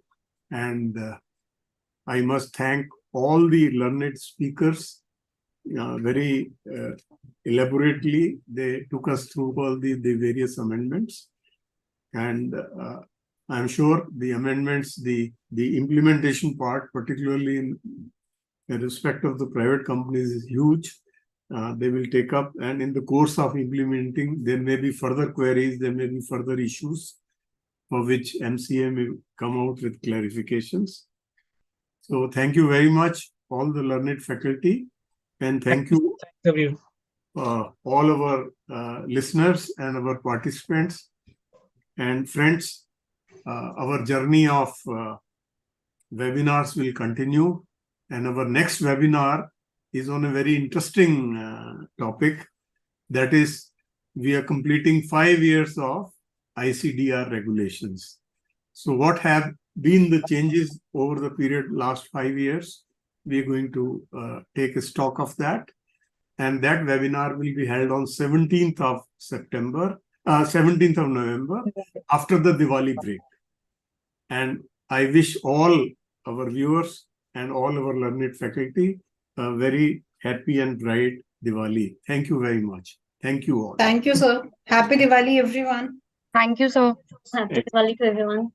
and I must thank all the learned speakers. Very elaborately, they took us through all the various amendments, and I'm sure the amendments, the implementation part, particularly in respect of the private companies, is huge. They will take up, and in the course of implementing, there may be further queries, there may be further issues for which MCA may come out with clarifications. So thank you very much, all the learned faculty, and thank you all our listeners and our participants and friends. Our journey of webinars will continue, and our next webinar is on a very interesting topic. That is, we are completing 5 years of ICDR regulations. So what have been the changes over the period last 5 years? We are going to take a stock of that. And that webinar will be held on 17th of November, after the Diwali break. And I wish all our viewers and all our learned faculty a very happy and bright Diwali. Thank you very much. Thank you all. Thank you, sir. Happy Diwali, everyone. Thank you, sir. Happy Diwali to everyone.